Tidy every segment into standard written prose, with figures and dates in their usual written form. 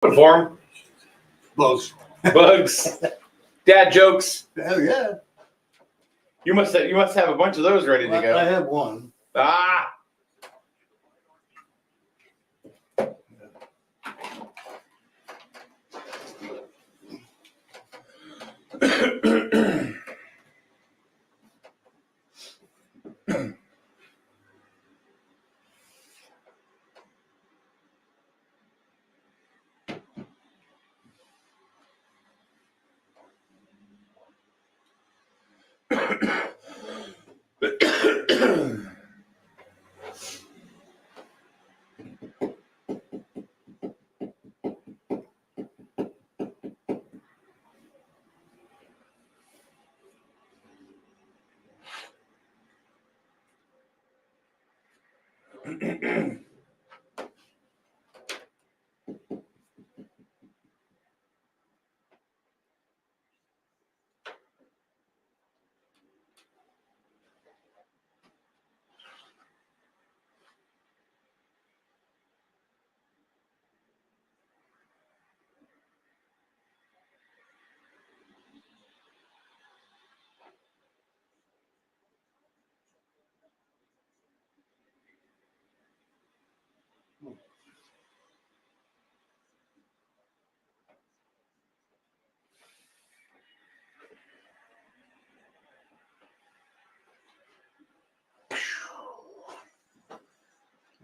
For him. Bugs. Bugs. Dad jokes. Hell yeah. You must have a bunch of those ready to go. I have one. Ah.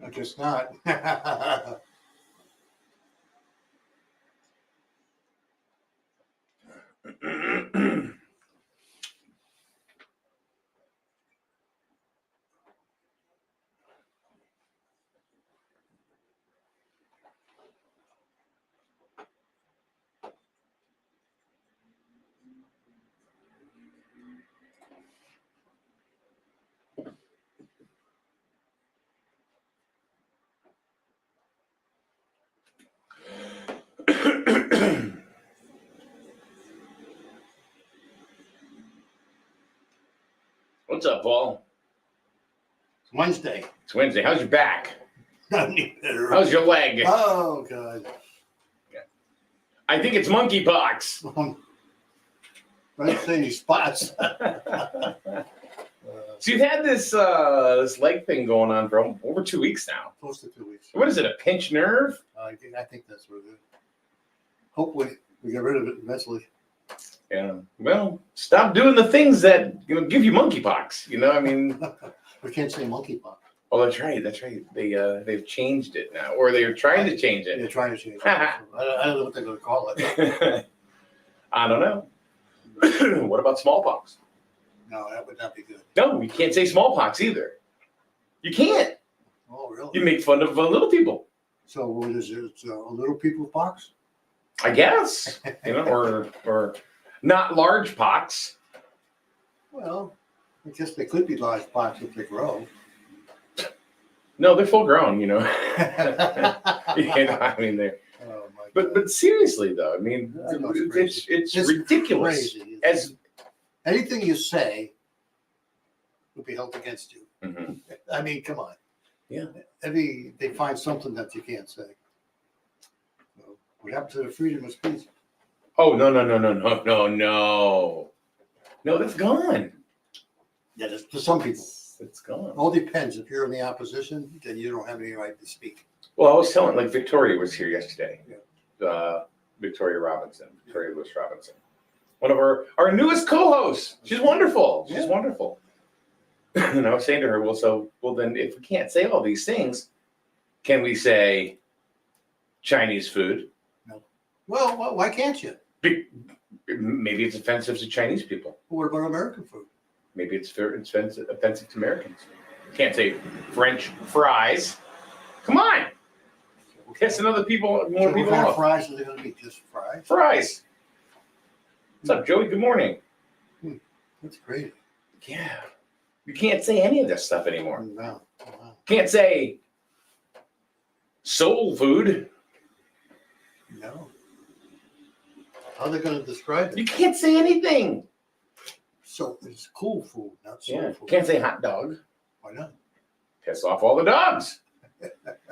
I guess not. What's up, Paul? It's Wednesday. It's Wednesday. How's your back? Any better. How's your leg? Oh, God. I think it's monkeypox. I didn't see any spots. So you've had this leg thing going on for over 2 weeks now. Close to 2 weeks. What is it? A pinched nerve? I think that's what it is. Hopefully, we get rid of it eventually. Yeah. Well, stop doing the things that give you monkeypox. I mean. We can't say monkeypox. Oh, that's right. That's right. They've changed it now, or they're trying to change it. They're trying to change it. I don't know what they're going to call it. I don't know. What about smallpox? No, that would not be good. No, you can't say smallpox either. You can't. Oh, really? You make fun of little people. So what is it? It's a little people pox? I guess. Or not large pox. Well, I guess they could be large pox if they grow. No, they're full grown. I mean, they're. Oh, my God. But seriously though, I mean, I know it's it's ridiculous. Crazy. As anything you say will be held against you. mm-hmm. I mean, come on. Yeah. They find something that you can't say. So, what happened to the freedom of speech? Oh no, that's gone. Yeah, to some people. It's gone. All depends. If you're in the opposition, then you don't have any right to speak. Well, I was telling, like, Victoria was here yesterday. Victoria Lewis Robinson. One of our newest co-hosts. She's wonderful. She's wonderful. And I was saying to her, well, then if we can't say all these things, can we say Chinese food? No. Well, why can't you? Maybe it's offensive to Chinese people. What about American food? Maybe it's offensive to Americans. Can't say French fries. Come on. Piss more people What kind of off. fries are they going to be? Just fries? Fries. What's up, Joey? Good morning. That's crazy. Yeah. You can't say any of this stuff anymore. No. Wow. Can't say soul food. No. How are they going to describe it? You can't say anything. So it's cool food, not soul food. Can't say hot dog. Why not? Piss off all the dogs.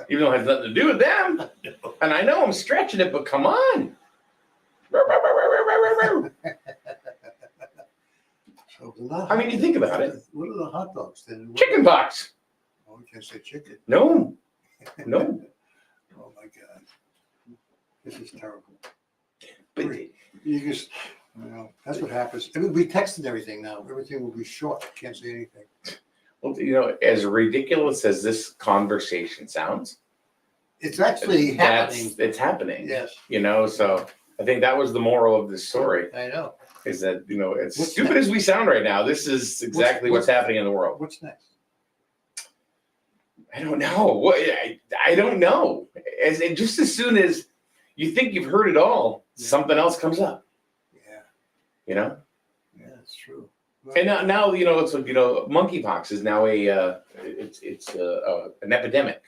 Even though it has nothing to do with them. And I know I'm stretching it, but come on. So they're not I mean, you think about it. What are the hot dogs then? Chicken pox. Oh, you can't say chicken. No. No. Oh my God. This is terrible. But You just, that's what happens. It will be texting everything now. Everything will be short. You can't say anything. well, as ridiculous as this conversation sounds, It's actually happening. it's happening. Yes, So I think that was the moral of this story. I know. Is that as What's stupid next? as we sound right now, this is exactly what's happening in the world. What's next? I don't know. What I don't know. Just as soon as you think you've heard it all, something else comes up. Yeah, Yeah, it's true. and now it's like monkeypox is now it's an epidemic.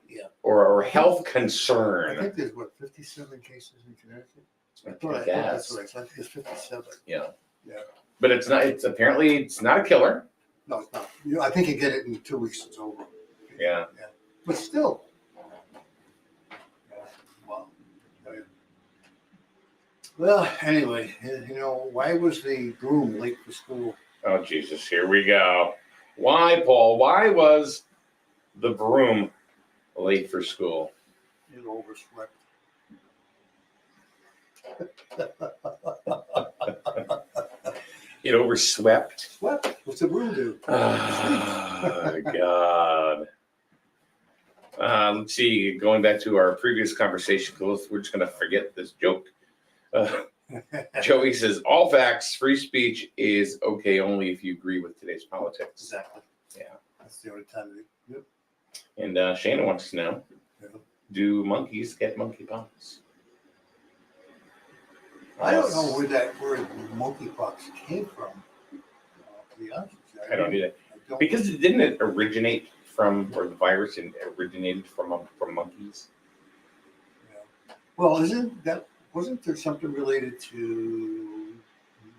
Yeah. Or health I concern. think there's 57 cases in Connecticut. I thought guess. that's right. So I think it's 57. Yeah. Yeah. But it's not. It's apparently it's not a killer. No, it's not. I think you get it in 2 weeks. It's over. Yeah. But still. Wow. Well, anyway, why was the groom late for school? Oh Jesus! Here we go. Why, Paul? Why was the broom late for school? It overslept. It overswept. What? What's the broom do? Oh, God. Let's see. Going back to our previous conversation, we're just going to forget this joke. Joey says, all facts, free speech is okay only if you agree with today's politics. Exactly. Yeah. That's the only time. Yep. And Shana wants to know, Yeah. do monkeys get monkeypox? I don't know where monkeypox came from. To be honest with you, I don't either. I don't- Because it didn't originate from, or the virus originated from monkeys. Yeah. Well, wasn't there something related to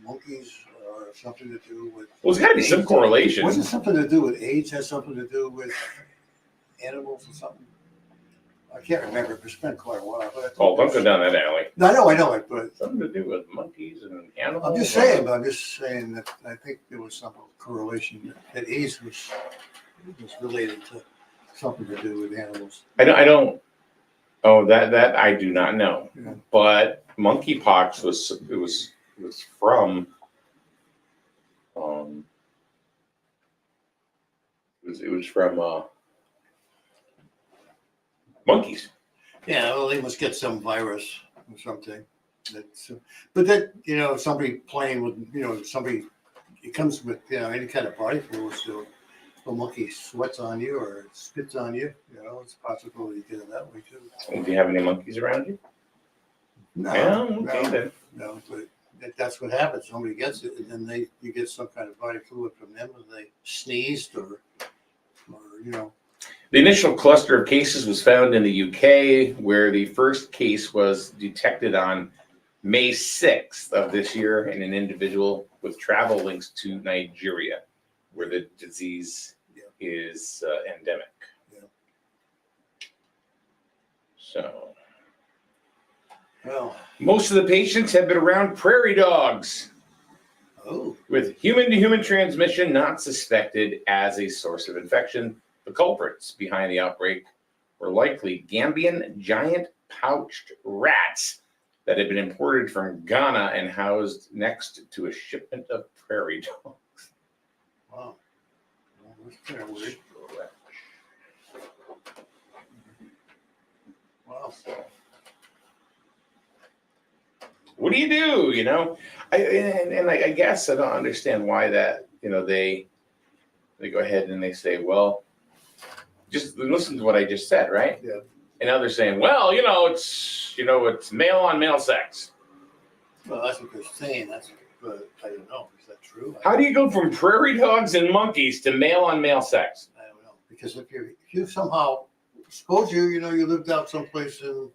monkeys or something to do with? Well, there's got to be some correlation. Wasn't something to do with AIDS? Has something to do with animals or something? I can't remember. It's been quite a while. But Oh, don't go down that alley. No, I know it, but Something to do with monkeys and animals. I'm just saying that I think there was some correlation that AIDS was related to something to do with animals. I don't. Oh, that I do not know. Yeah. But monkeypox was from. It was from monkeys. Yeah, well, they must get some virus or something. But that somebody playing with somebody, it comes with any kind of body fluids. So a monkey sweats on you or spits on you. It's a possibility you get it that way too. Do you have any monkeys around you? No, Yeah, okay then. no, but that's what happens. Somebody gets it, and then you get some kind of body fluid from them, and they sneezed or. The initial cluster of cases was found in the UK, where the first case was detected on May 6th of this year in an individual with travel links to Nigeria, where the disease is endemic. Yeah. So, Well, most of the patients have been around prairie dogs, with human-to-human transmission not suspected as a source of infection. The culprits behind the outbreak were likely Gambian giant pouched rats that had been imported from Ghana and housed next to a shipment of prairie dogs. wow. Well, that's kind of weird. Wow. What do? I guess I don't understand why that, they go ahead and they say, well, just listen to what I just said, right? Yeah. And now they're saying, well, it's male on male sex. Well, that's what they're saying. But I don't know. Is that true? How do you go from prairie dogs and monkeys to male on male sex? I don't know. Because if you somehow, suppose you lived out someplace in,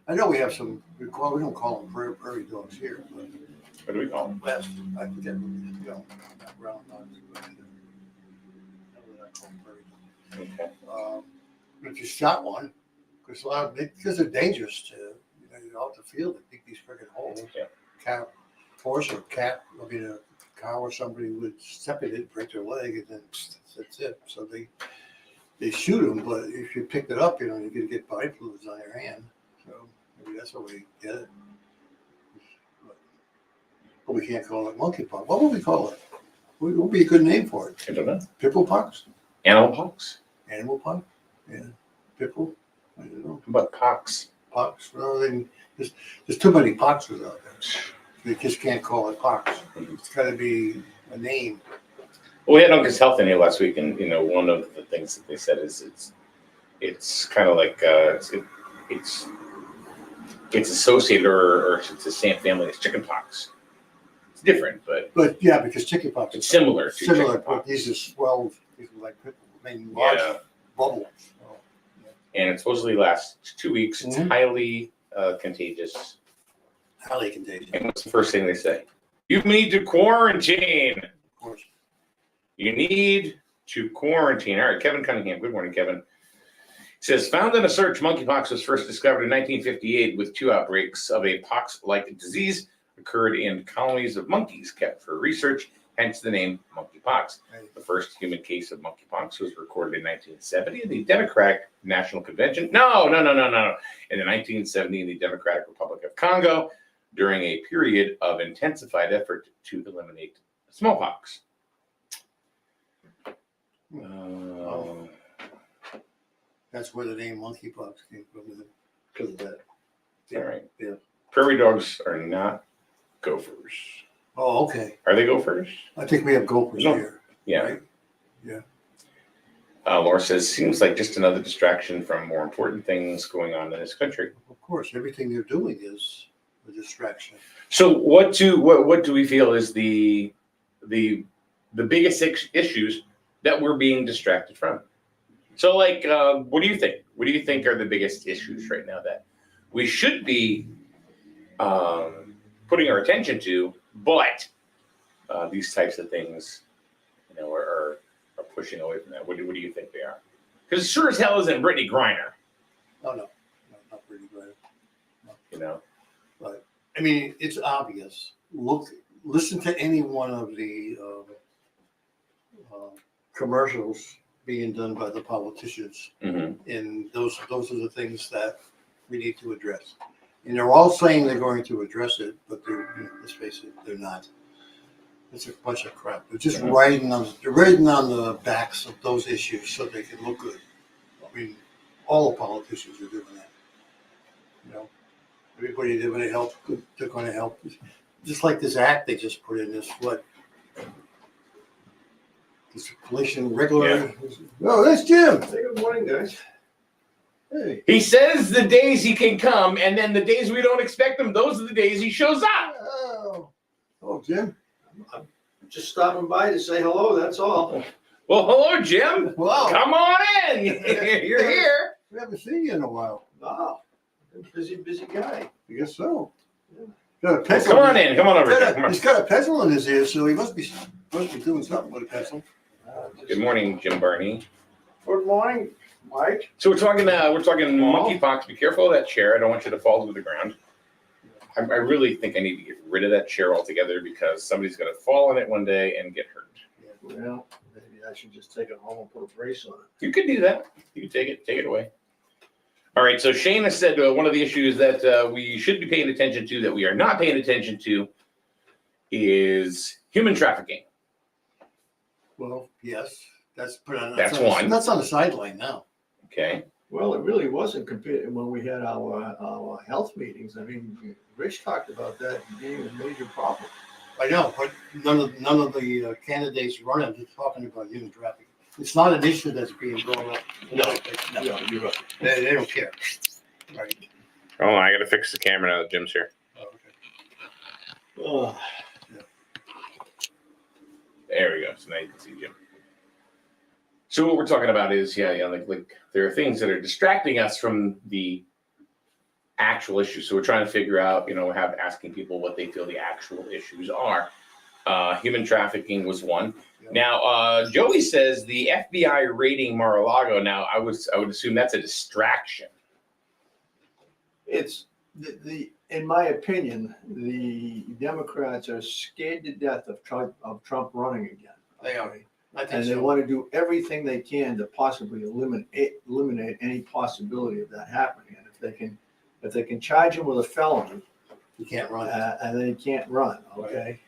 I know we have some, we don't call them prairie dogs here, but What do we call them? west, I forget, not ground dogs, but they're not called prairie dogs. Okay. if you shot one, because they're dangerous to, out the field, they dig these freaking holes. Yeah. Cat, horse or cat, a cow or somebody would step in it, break their leg, and then that's it. So they shoot them, but if you picked it up, you're going to get body fluids on your hand. So maybe that's what we get it. But we can't call it monkeypox. What would we call it? What would be a good name for it? I don't know. Pipple pox? Animal pox? Animal pox? Yeah. Pipple? I don't know. How about pox? Pox? Well, there's too many poxes out there. You just can't call it pox. It's got to be a name. Well, we had Uncle's Health in here last week, and one of the things that they said is it's kind of like it's associated or it's the same family as chickenpox. It's different, but yeah, because chickenpox it's is similar to similar, chickenpox. but these are swelled, these are like large Yeah. bubbles. So, And it supposedly lasts 2 weeks. It's Mhm. highly contagious. highly contagious, And what's the first thing they say? You need to quarantine. of course. You need to quarantine. All right, Kevin Cunningham. Good morning, Kevin. Says, found in a search, monkeypox was first discovered in 1958 with 2 outbreaks of a pox-like disease occurred in colonies of monkeys kept for research, hence the name monkeypox. Right. The first human case of monkeypox was recorded in 1970 in the Democratic National Convention. No. In the 1970 in the Democratic Republic of Congo during a period of intensified effort to eliminate smallpox. That's where the name monkeypox came from, because of that. All right. Yeah. Prairie dogs are not gophers. Oh, okay. Are they gophers? I think we have gophers No. here. Yeah. Right? Yeah. Laura says, seems like just another distraction from more important things going on in this country. Of course, everything they're doing is a distraction. So what do we feel is the biggest issues that we're being distracted from? So like, what do you think? What do you think are the biggest issues right now that we should be putting our attention to, but these types of things, are pushing away from that? What do you think they are? Because sure as hell isn't Brittany Griner. Oh, no, not really good. But I mean, it's obvious. Listen to any one of the commercials being done by the politicians, Mm-hmm. and those are the things that we need to address. And they're all saying they're going to address it, but let's face it, they're not. It's a bunch of crap. They're just riding on the backs of those issues so they can look good. I mean, all the politicians are doing that. Everybody they're going to help. They're going to help. Just like this act they just put in, this pollution regular. Oh, that's Jim. Hey, good morning, guys. Hey. He says the days he can come, and then the days we don't expect him, those are the days he shows up. Oh, Jim. I'm just stopping by to say hello, that's all. Well, hello, Jim. Wow. Come on in. You're here. We haven't seen you in a while. Wow. Busy guy. I guess so. Yeah. Got a pencil. Come on in. Come on over here. Come on. He's got a pencil in his ear, so he must be doing something with a pencil. Good morning, Jim Barney. Good morning, Mike. So we're talking monkeypox. Be careful of that chair. I don't want you to fall to the ground. I really think I need to get rid of that chair altogether because somebody's going to fall on it one day and get hurt. Well, maybe I should just take it home and put a brace on it. You could do that. You can take it away. All right. So Shane has said one of the issues that we should be paying attention to that we are not paying attention to is human trafficking. Well, yes, that's one. That's on the sideline now. Okay. Well, it really wasn't compared when we had our health meetings. I mean, Rich talked about that being a major problem. I know, but none of the candidates running are talking about human trafficking. It's not an issue that's being brought up. No. Yeah, you're right. They don't care. Right. Oh, I got to fix the camera now that Jim's here. Oh, okay. There we go. So now you can see Jim. So what we're talking about is, like there are things that are distracting us from the actual issues. So we're trying to figure out, asking people what they feel the actual issues are. Human trafficking was one. Yep. Now, Joey says the FBI raiding Mar-a-Lago. Now, I would assume that's a distraction. It's in my opinion, the Democrats are scared to death of Trump running again. They are. I think And they so. want to do everything they can to possibly eliminate any possibility of that happening. And if they can charge him with a felony, You can't run. and then he can't run, okay?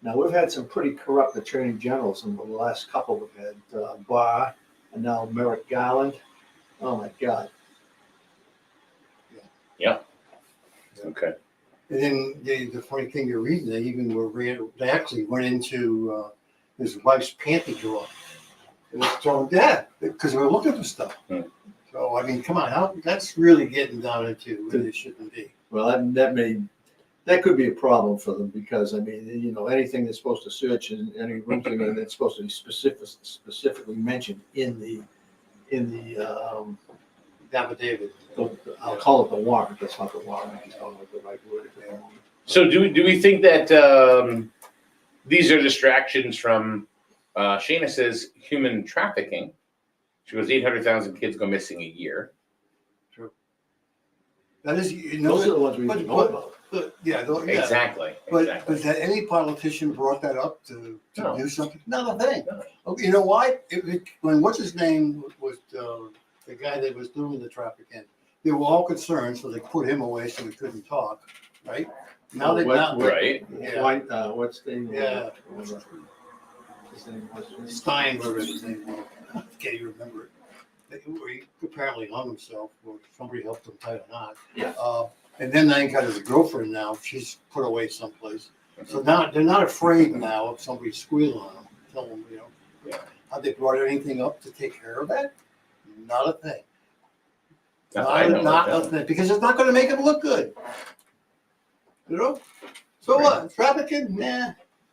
Now, we've had some pretty corrupt attorney generals in the last couple. We've had Barr and now Merrick Garland. Oh, my God. Okay. And then the funny thing you're reading, they actually went into his wife's panty drawer. And told him, yeah, because they were looking for stuff. Hmm. So, I mean, come on, that's really getting down into where they shouldn't be. Well, that could be a problem for them because, I mean, you know, anything they're supposed to search and any rooms that's supposed to be specifically mentioned in the Affidavit. I'll call it the warrant. That's not the warrant. I just don't know the right word at the moment. So do we think that these are distractions from? Shayna says human trafficking. She goes 800,000 kids go missing a year. That is, you know, Those are the ones we know about. yeah. Exactly. But Exactly. that any politician brought that up to No. do something? Not a thing. No. Oh, you know why? When what's his name was the guy that was doing the trafficking, they were all concerned, so they put him away so he couldn't talk, right? Now they now Right. Yeah. What's the name? Yeah. His name was Steinberg is his name. I can't even remember it. He apparently hung himself, or somebody helped him tie a knot. Yeah. And then I got his girlfriend now. She's put away someplace. So now they're not afraid now of somebody squealing on them, tell them, you know. Yeah. Have they brought anything up to take care of that? Not a thing. I know. Not a thing, because it's not going to make them look good. You know. So Right. what? Trafficking? Nah.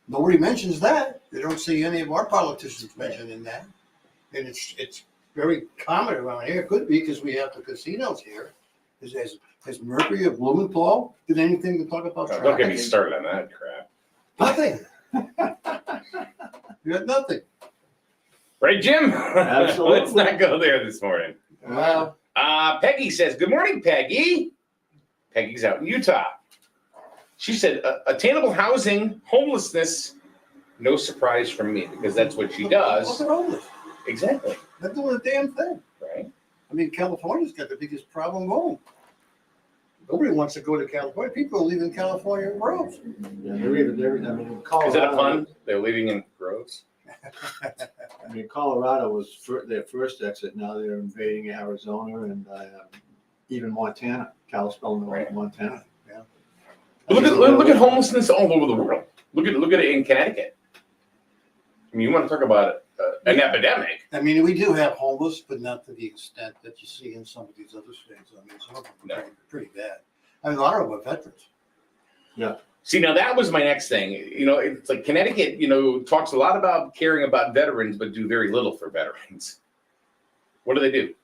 Nobody mentions that. They don't see any of our politicians mentioning that. And it's very common around here. It could be because we have the casinos here. Has Mercury of Blumenthal did anything to talk about trafficking? Don't get me started on that crap. Nothing. You got nothing. Right, Jim? Absolutely. Let's not go there this morning. Well, Peggy says, "Good morning, Peggy." Peggy's out in Utah. She said, "Attainable housing, homelessness, no surprise from me," because that's what she look does. at homeless. Exactly. They're doing a damn thing. Right. I mean, California's got the biggest problem going. Nobody wants to go to California. People are leaving California in droves. Yeah, I mean, in Colorado. Is that a pun? They're living in groves. I mean, Colorado was their first exit. Now they're invading Arizona and even Montana. Kalispell, Right. Montana. Look at homelessness all over the world. Look at it in Connecticut. I mean, you want to talk about an epidemic? I mean, we do have homeless, but not to the extent that you see in some of these other states. I mean, some of them are pretty bad. I mean, a lot of them are veterans. See, now that was my next thing. You know, it's like Connecticut, you know, talks a lot about caring about veterans, but do very little for veterans. What do they do?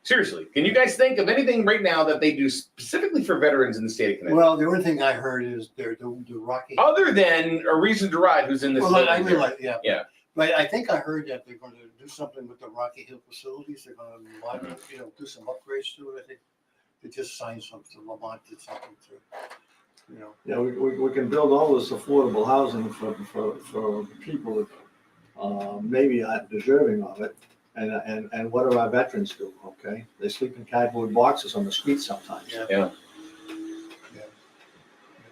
Seriously, can you guys think of anything right now that they do specifically for veterans in the state of Connecticut? Well, the only thing I heard is they're the Rocky. Other than A Reason to Ride, who's in this. Well, I realize, yeah. Yeah. But I think I heard that they're going to do something with the Rocky Hill facilities. They're going to, you know, do some upgrades to it. I think they just signed something. Lamont did something to, you know. Yeah, we can build all this affordable housing for people that maybe aren't deserving of it. And what do our veterans do? Okay, they sleep in cardboard boxes on the street sometimes. Yeah.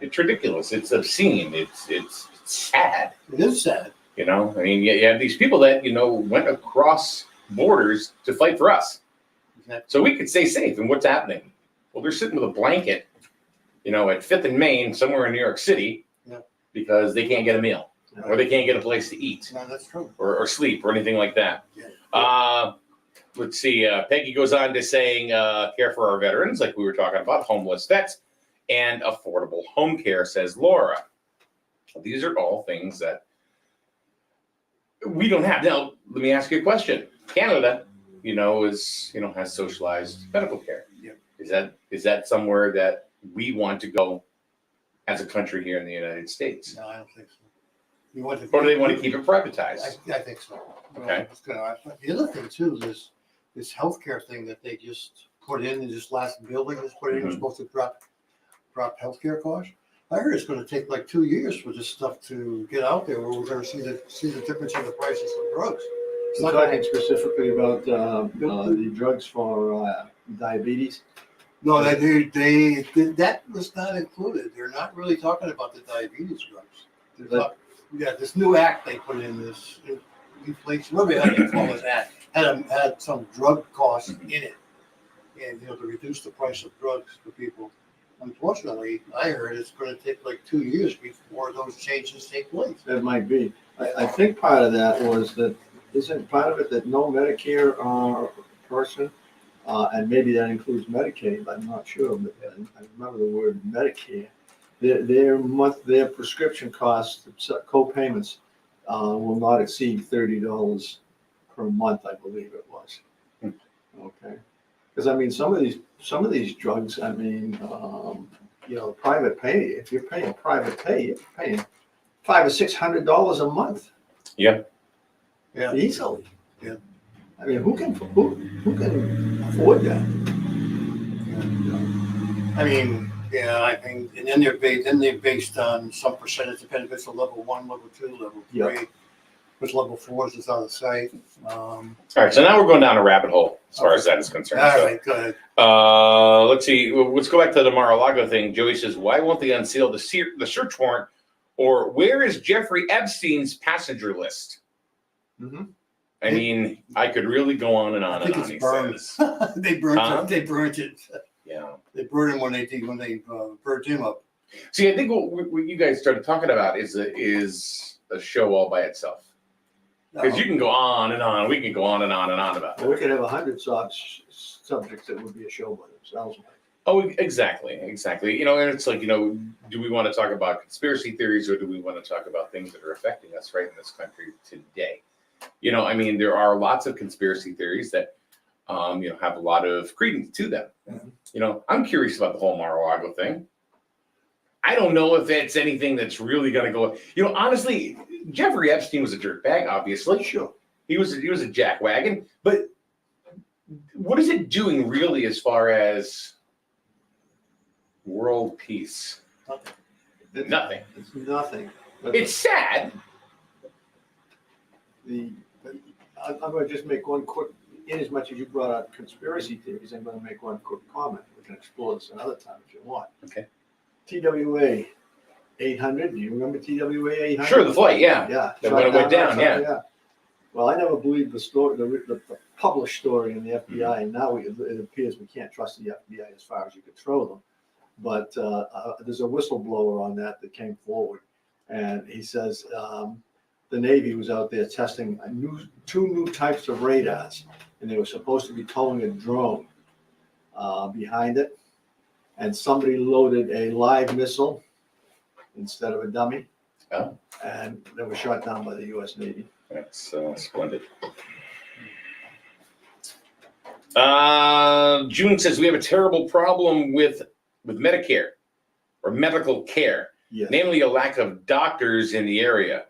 It's ridiculous. It's obscene. It's sad. It is sad. You know, I mean, you have these people that, you know, went across borders to fight for us. Exactly. So we could stay safe. And what's happening? Well, they're sitting with a blanket, you know, at 5th and Main, somewhere in New York City, Yeah. because they can't get a meal or they can't get a place to eat No, that's true. or sleep or anything like that. Yeah. Let's see. Peggy goes on to saying, care for our veterans, like we were talking about, homeless vets, and affordable home care, says Laura. These are all things that we don't have. Now, let me ask you a question. Canada, you know, has socialized medical care. Yep. Is that somewhere that we want to go as a country here in the United States? No, I don't think so. You want Or do they want to keep it privatized? I think so. Okay. But the other thing too, this healthcare thing that they just put in this last building, just put in, was Mhm. supposed to drop healthcare costs. I heard it's gonna take like 2 years for this stuff to get out there, where we're gonna see the difference in the prices of drugs. It's You're not gonna, talking specifically about the drugs for diabetes. no, that was not included. They're not really talking about the diabetes drugs. They're yeah, this new act they put in, this inflation, whatever you call it, act, had some drug costs in it. And, to reduce the price of drugs for people. Unfortunately, I heard it's gonna take like 2 years before those changes take place. That might be. I think part of that was that, isn't part of it that no Medicare person, and maybe that includes Medicaid, I'm not sure, but I remember the word Medicare. Their prescription costs, co-payments, will not exceed $30 per month, I believe it was. Okay. Because I mean, some of these drugs, I mean, private pay. If you're paying private pay, you're paying $500 or $600 a month. Yeah. Yeah. Easily. Yeah. I mean, who can afford that? I mean, and then they're based on some percentage, depending if it's a level 1, level 2, level 3. Yeah. Which level 4 is out of sight. All right, so now we're going down a rabbit hole as far as that is concerned. All So, right, go ahead. let's see. Let's go back to the Mar-a-Lago thing. Joey says, "Why won't they unseal the search warrant, or where is Jeffrey Epstein's passenger list?" Mm-hmm. I mean, I could really go on and on I think and on. it's burned. Says. They burnt Huh? it. They burnt it. Yeah. They burned him when they burnt him up. See, I think what you guys started talking about is a show all by itself. Because you can go on and on. We can go on and on and on about Well, we it. could have 100 subjects that would be a show by themselves. Mike. Oh, exactly. And it's like, do we want to talk about conspiracy theories, or do we want to talk about things that are affecting us right in this country today? I mean, there are lots of conspiracy theories that, have a lot of credence to them. Mhm. I'm curious about the whole Mar-a-Lago thing. I don't know if it's anything that's really going to go. Honestly, Jeffrey Epstein was a dirtbag. Obviously, Sure. he was a jackwagon. But what is it doing really as far as world peace? Nothing. It's nothing. But It's sad. I'm going to just make one quick, in as much as you brought up conspiracy theories, I'm going to make one quick comment. We can explore this another time if you want. Okay. TWA 800, do you remember TWA 800? Sure, the flight. Yeah. Yeah. That when it went down, yeah. Well, I never believed the story, the published story in the FBI, and now it appears we can't trust the FBI as far as you could throw them. But there's a whistleblower on that came forward, and he says the Navy was out there testing two new types of radars, and they were supposed to be towing a drone behind it, and somebody loaded a live missile instead of a dummy, and they were shot down by the U.S. Navy. That's splendid. June says we have a terrible problem with Medicare or medical care, Yes. namely a lack of doctors in the area.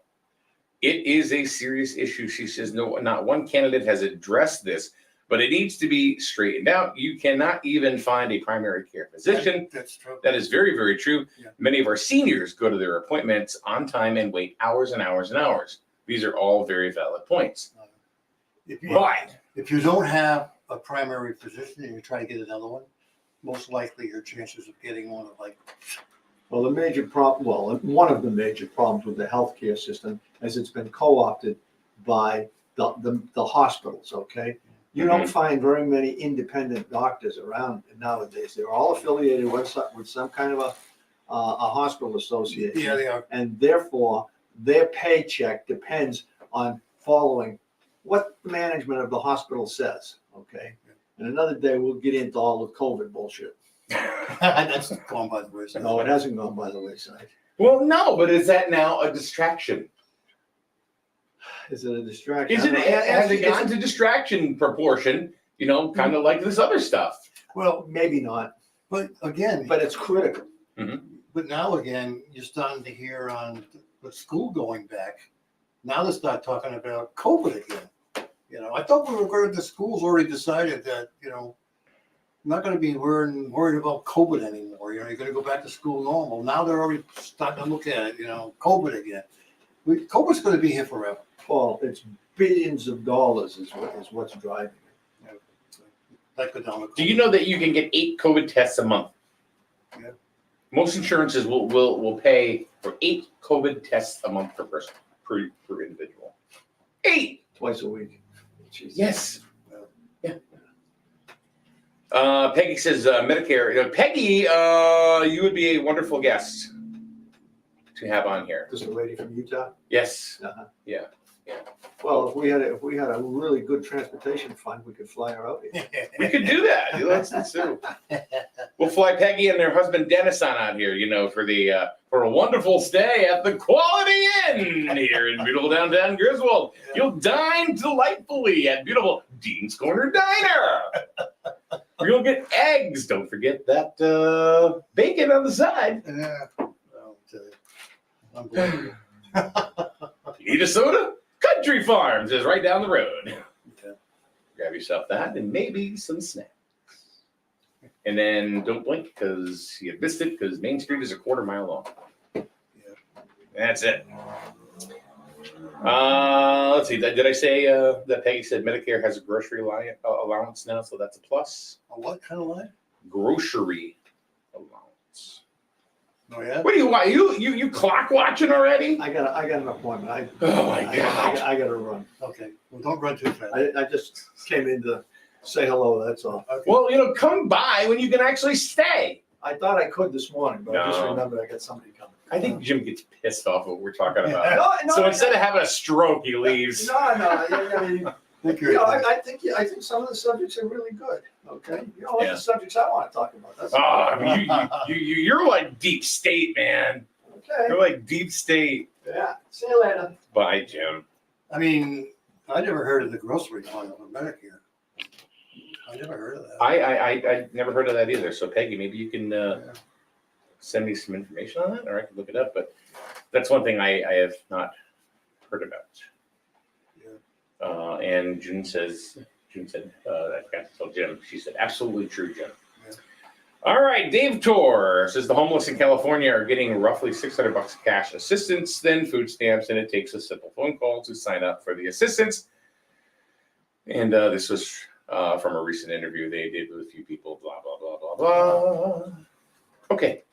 It is a serious issue. She says not one candidate has addressed this, but it needs to be straightened out. You cannot even find a primary care physician. That's true. That is very, very true. Yeah. Many of our seniors go to their appointments on time and wait hours and hours and hours. These are all very valid points. But If you don't have a primary physician and you try to get another one, most likely your chances of getting one are like. Well, one of the major problems with the healthcare system is it's been co-opted by the hospitals, okay? You don't find very many independent doctors around nowadays. They're all affiliated with some kind of a hospital association. Yeah, they are. And therefore, their paycheck depends on following what the management of the hospital says, okay? And another day, we'll get into all the COVID bullshit. That's gone by the wayside. No, it hasn't gone by the wayside. well, no, but is that now a distraction? Is it a distraction? Is it has it gotten to distraction proportion? Kind of like this other stuff. Well, maybe not, But again, but it's critical. but now again, you're starting to hear on with school going back, now they start talking about COVID again. You know, I thought the schools already decided that, you know, not going to be worried about COVID anymore. You know, you're going to go back to school normal. Now they're already starting to look at it, you know, COVID again. COVID's going to be here forever. Paul, it's billions of dollars is what's driving it. That could down. Do you know that you can get 8 COVID tests a month? Yeah. Most insurances will pay for 8 COVID tests a month per person, per individual. 8. Twice a week. Jesus. Yes. Yeah. Peggy says Medicare. You know, Peggy, you would be a wonderful guest to have on here. This is a lady from Utah. Yes. Uh-huh. Yeah. Well, if we had a really good transportation fund, we could fly her out here. We could do that. Let's do. We'll fly Peggy and their husband Dennis on out here, you know, for a wonderful stay at the Quality Inn here in beautiful downtown Griswold. You'll dine delightfully at beautiful Dean's Corner Diner. You'll get eggs. Don't forget that bacon on the side. Yeah. Well, unbelievable. You need a soda? Country Farms is right down the road. Okay. Grab yourself that and maybe some snacks. And then don't blink because you missed it because Main Street is a quarter mile long. Yeah. That's it. Let's see. Did I say that Peggy said Medicare has a grocery allowance now, so that's a plus? A what kind of line? Grocery allowance. Oh yeah. What do you want? You clock watching already? I got an appointment. Oh my God. I got to run. Okay. Well, don't run too fast. I just came in to say hello. That's all. Okay. Well, you know, come by when you can actually stay. I thought I could this morning, but I just No. remembered I got somebody coming. I think Jim gets pissed off what we're talking about. No, So instead of having a stroke, he leaves. No. I mean, Thank you you. know, I think some of the subjects are really good. Okay, you know, like Yeah. the subjects I want to talk about. That's Oh, I mean, you're like deep state, man. okay. You're like deep state. Yeah. See you later. Bye, Jim. I mean, I never heard of the grocery line for Medicare. I never heard of that. I never heard of that either. So Peggy, maybe you can send me some information on that, or I can look it up. But that's one thing I have not heard about. And June said, I forgot to tell Jim. She said, absolutely true, Jim. Yeah. All right, Dave Tor says the homeless in California are getting roughly $600 cash assistance, then food stamps, and it takes a simple phone call to sign up for the assistance. And this was from a recent interview they did with a few people, blah, blah, blah, blah, blah. Okay,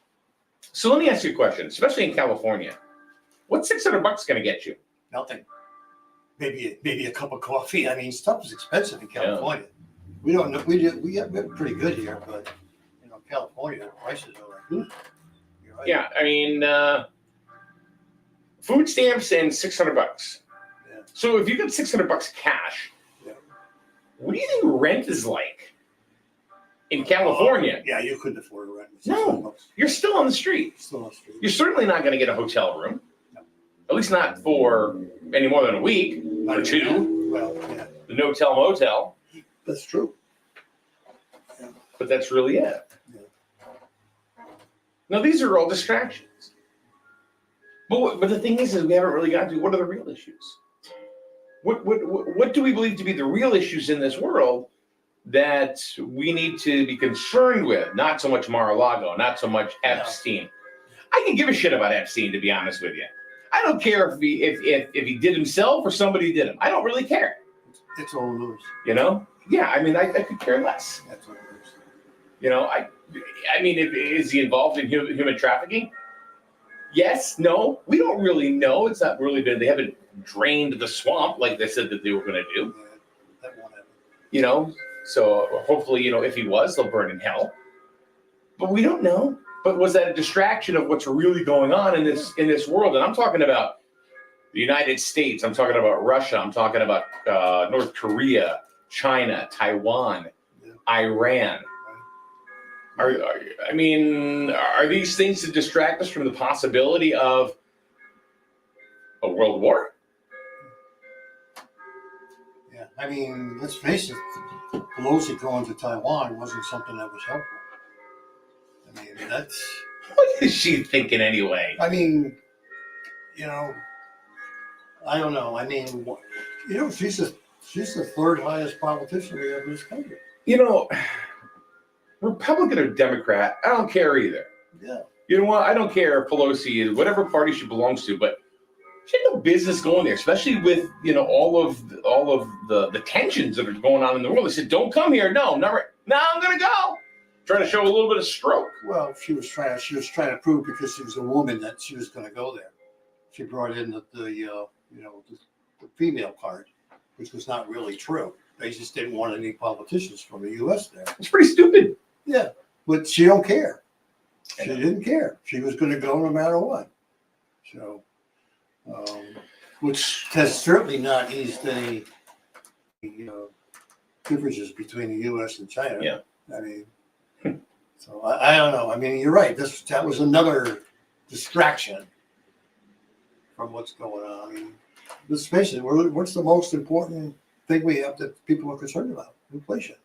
so let me ask you a question, especially in California. What's $600 going to get you? Nothing. Maybe a cup of coffee. I mean, stuff is expensive in California. We don't know. We're pretty good here, but you know, California the prices are like. You're right. Yeah, I mean, food stamps and $600. Yeah. So if you get $600 cash, Yeah. what do you think rent is like in California? Yeah, you couldn't afford a rent. No. You're still on the street. Still on the street. You're certainly not going to get a hotel room. No. At least not for any more than a week or two. Well, yeah, The no-tell motel, that's true. but that's really it. Yeah. Now, these are all distractions. But the thing is we haven't really gotten to what are the real issues? What do we believe to be the real issues in this world that we need to be concerned with? Not so much Mar-a-Lago, not so much Epstein. I can give a shit about Epstein, to be honest with you. I don't care if he did himself or somebody did him. I don't really care. It's all news. You know? Yeah, I mean, I could care less. That's all news. You know, I mean, is he involved in human trafficking? Yes, no, we don't really know. It's not really been, they haven't drained the swamp like they said that they were going to do. Yeah, that won't happen. You know, so hopefully, you know, if he was, they'll burn in hell. But we don't know. But was that a distraction of what's really going on in this world? And I'm talking about the United States. I'm talking about Russia. I'm talking about North Korea, China, Taiwan, Iran. Are these things to distract us from the possibility of a world war? Yeah, I mean, let's face it, Pelosi going to Taiwan wasn't something that was helpful. I mean, that's. What is she thinking anyway? I mean, you know, I don't know. I mean, you know, she's the third highest politician we have in this country. You know, Republican or Democrat, I don't care either. Yeah. You know what? I don't care if Pelosi is whatever party she belongs to, but she had no business going there, especially with all of the tensions that are going on in the world. They said, "Don't come here." No, never. No, I'm gonna go. Trying to show a little bit of stroke. Well, she was trying to prove because she was a woman that she was going to go there. She brought in the female card, which was not really true. They just didn't want any politicians from the U.S. there. It's pretty stupid. Yeah, but she don't care. I She know. didn't care. She was going to go no matter what. So, which has certainly not eased any differences between the U.S. and China. Yeah. I mean, so I don't know. I mean, you're right. That was another distraction from what's going on. I mean, let's face it. What's the most important thing we have that people are concerned about? Inflation.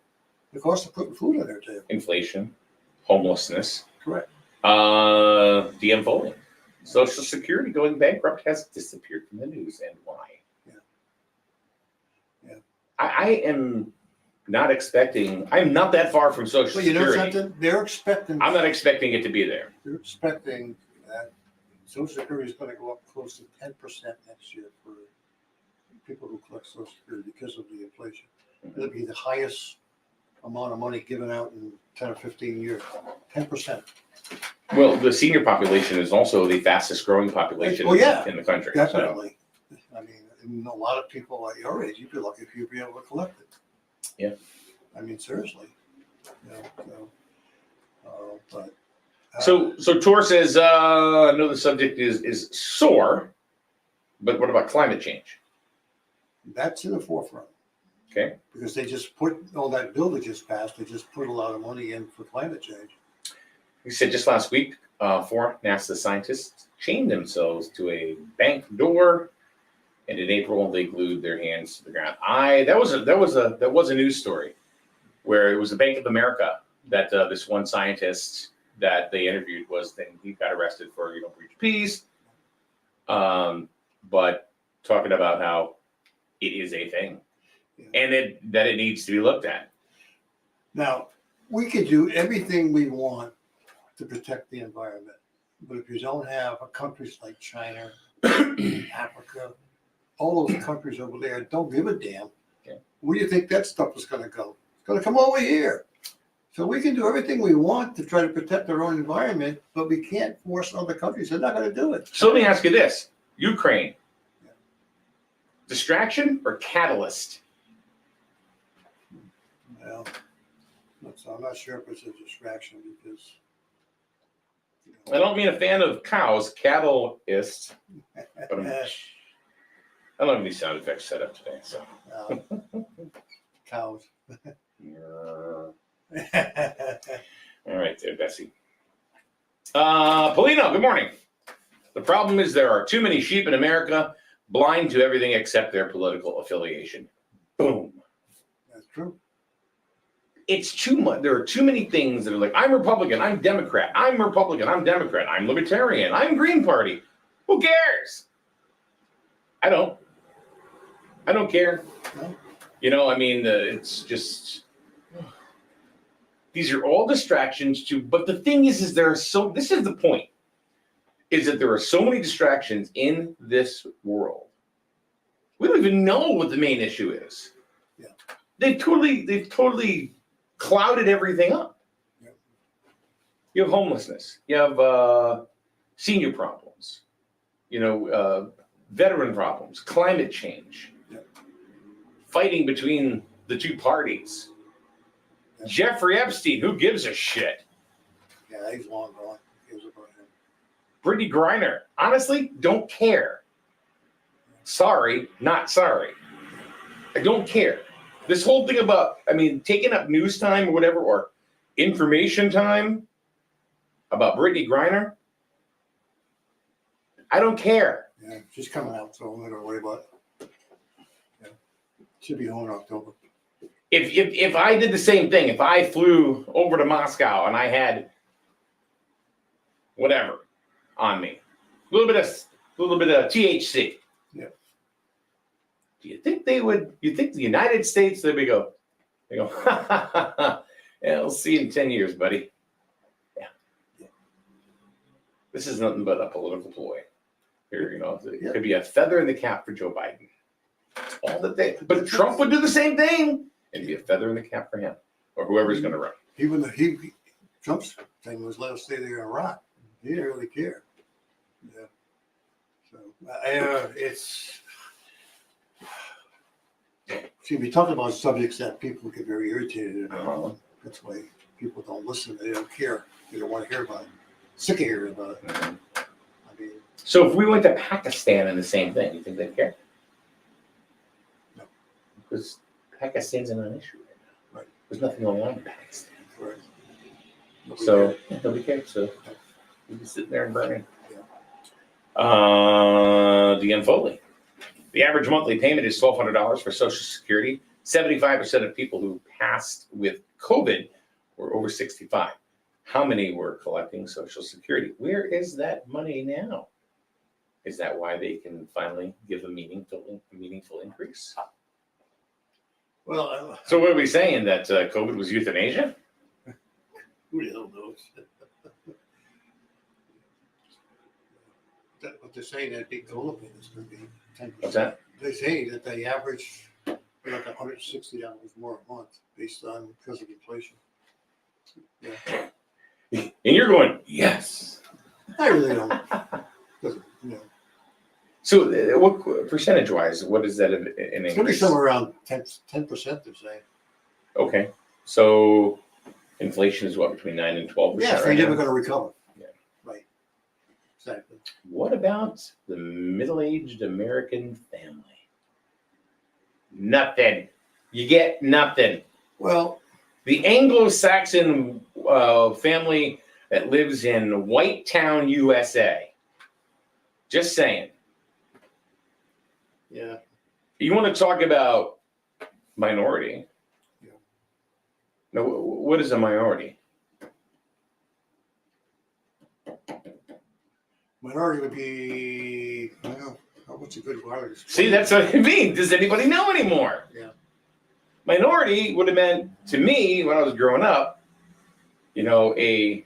The cost of putting food on their table. Inflation, homelessness, Correct. DM voting, Social Security going bankrupt has disappeared from the news, and why? Yeah. I am not expecting. I'm not that far from Social Well, you know Security. something? They're expecting. I'm not expecting it to be there. They're expecting that Social Security is going to go up close to 10% next year for people who collect Social Security because of the inflation. It'll be the highest amount of money given out in 10 or 15 years. 10%. Well, the senior population is also the fastest growing population Oh, yeah. in the country. So, Definitely. I mean, and a lot of people at your age, you'd be lucky if you'd be able to collect it. Yeah. I mean, seriously. But. so Tor says, I know the subject is sore, but what about climate change? That's in the forefront. Okay. Because they just put all that bill that just passed, they just put a lot of money in for climate change. He said just last week, 4 NASA scientists chained themselves to a bank door, and in April they glued their hands to the ground. That was a news story where it was the Bank of America that this one scientist that they interviewed he got arrested for breach of peace, but talking about how it is a thing and that it needs to be looked at. Now, we could do everything we want to protect the environment, but if you don't have countries like China, Africa, all those countries over there don't give a damn. Yeah. Where do you think that stuff is going to go? It's going to come over here. So we can do everything we want to try to protect our own environment, but we can't force other countries. They're not going to do it. So let me ask you this: Ukraine, distraction or catalyst? Well, so I'm not sure if it's a distraction because. I don't mean a fan of cows, catalyst, but I don't have any sound effects set up today. So, Cows. all right, there, Bessie. Polino, good morning. The problem is there are too many sheep in America, blind to everything except their political affiliation. Boom. That's true. It's too much. There are too many things that are like, I'm Republican, I'm Democrat, I'm Republican, I'm Democrat, I'm Libertarian, I'm Green Party. Who cares? I don't care. No. I mean, it's just, these are all distractions but the thing is this is the point, is that there are so many distractions in this world. We don't even know what the main issue is. Yeah. They've totally clouded everything up. Yeah. You have homelessness. You have senior problems. Veteran problems. Climate change. Yeah. Fighting between the two parties. Yeah. Jeffrey Epstein. Who gives a shit? Yeah, he's long gone. He was about him. Brittany Griner. Honestly, don't care. Sorry, not sorry. I don't care. This whole thing about, taking up news time or whatever, or information time about Brittany Griner, I don't care. Yeah, she's coming out, so I'm not gonna worry about it. Yeah. Should be home in October. If I did the same thing, if I flew over to Moscow and I had whatever on me, a little bit of A little bit of THC. Yeah. Do you think they would? You think the United States? They go. Yeah, we'll see you in 10 years, buddy. Yeah. This is nothing but a political ploy. Here, it could be a feather in the cap for Joe Biden. That's all that they. But Trump would do the same thing. It'd be a feather in the cap for him or whoever's going to run. Even Trump's thing was let us stay there and rot. He didn't really care. Yeah. So it's. See, we talk about subjects that people get very irritated about. That's why people don't listen. They don't care. They don't want to hear about it. Sick of hearing about it. Mhm. I mean, So if we went to Pakistan and the same thing, you think they'd care? No. Because Pakistan's a non-issue right now. Right. There's nothing going on in Pakistan. right. So nobody cares. So you can sit there and burn it. Yeah. Deanne Foley. The average monthly payment is $1,200 for Social Security. 75% of people who passed with COVID were over 65. How many were collecting Social Security? Where is that money now? Is that why they can finally give a meaningful increase? Well, So what are we saying, that COVID was euthanasia? who the hell knows? But they're saying that big cola payment is going to be 10%. What's that? They say that they average like $160 more a month because of inflation. Yeah, And you're going, yes. I really don't. Doesn't, So what percentage-wise, what is that in it's going to be increase? somewhere around 10%. They're saying. Okay, so inflation is what, between 9 and 12%? Yeah, they're right never now? going to recover. Yeah. Right. Exactly. What about the middle-aged American family? Nothing. You get nothing. Well, The Anglo-Saxon family that lives in White Town, USA. Just saying. yeah. You want to talk about minority? Yeah. Now, what is a minority? Minority would be, well, what's a good word? See, that's what I mean. Does anybody know anymore? Yeah. Minority would have meant to me when I was growing up, a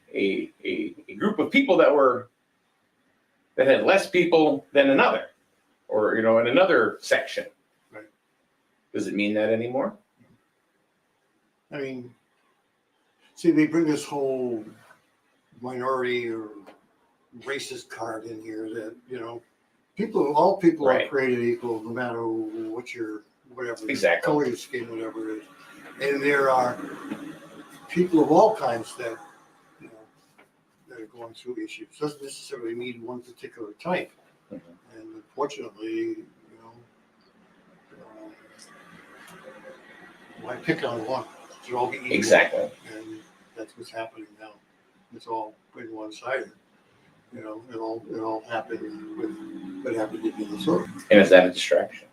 group of people that had less people than another, or in another section. Right. Does it mean that anymore? I mean, see, they bring this whole minority or racist card in here that, all people Right. are created equal, no matter what your, whatever, Exactly. color of your skin, whatever it is. And there are people of all kinds that, that are going through issues. Doesn't necessarily mean one particular type. Mhm. And unfortunately, why pick on one? It should all be equal. Exactly. And that's what's happening now. It's all pretty one-sided. It all happened with what happened in Minnesota. And is that a distraction?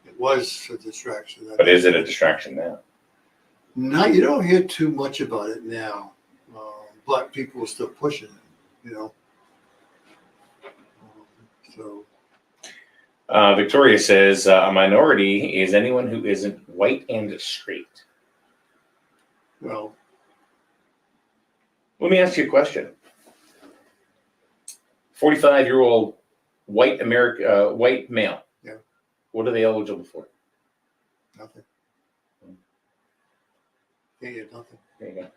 It was a distraction. But is it a distraction now? No, you don't hear too much about it now, but people are still pushing it. So Victoria says a minority is anyone who isn't white and straight. well, Let me ask you a question. 45-year-old white male. Yeah. What are they eligible for? nothing. Can't get nothing. There you go.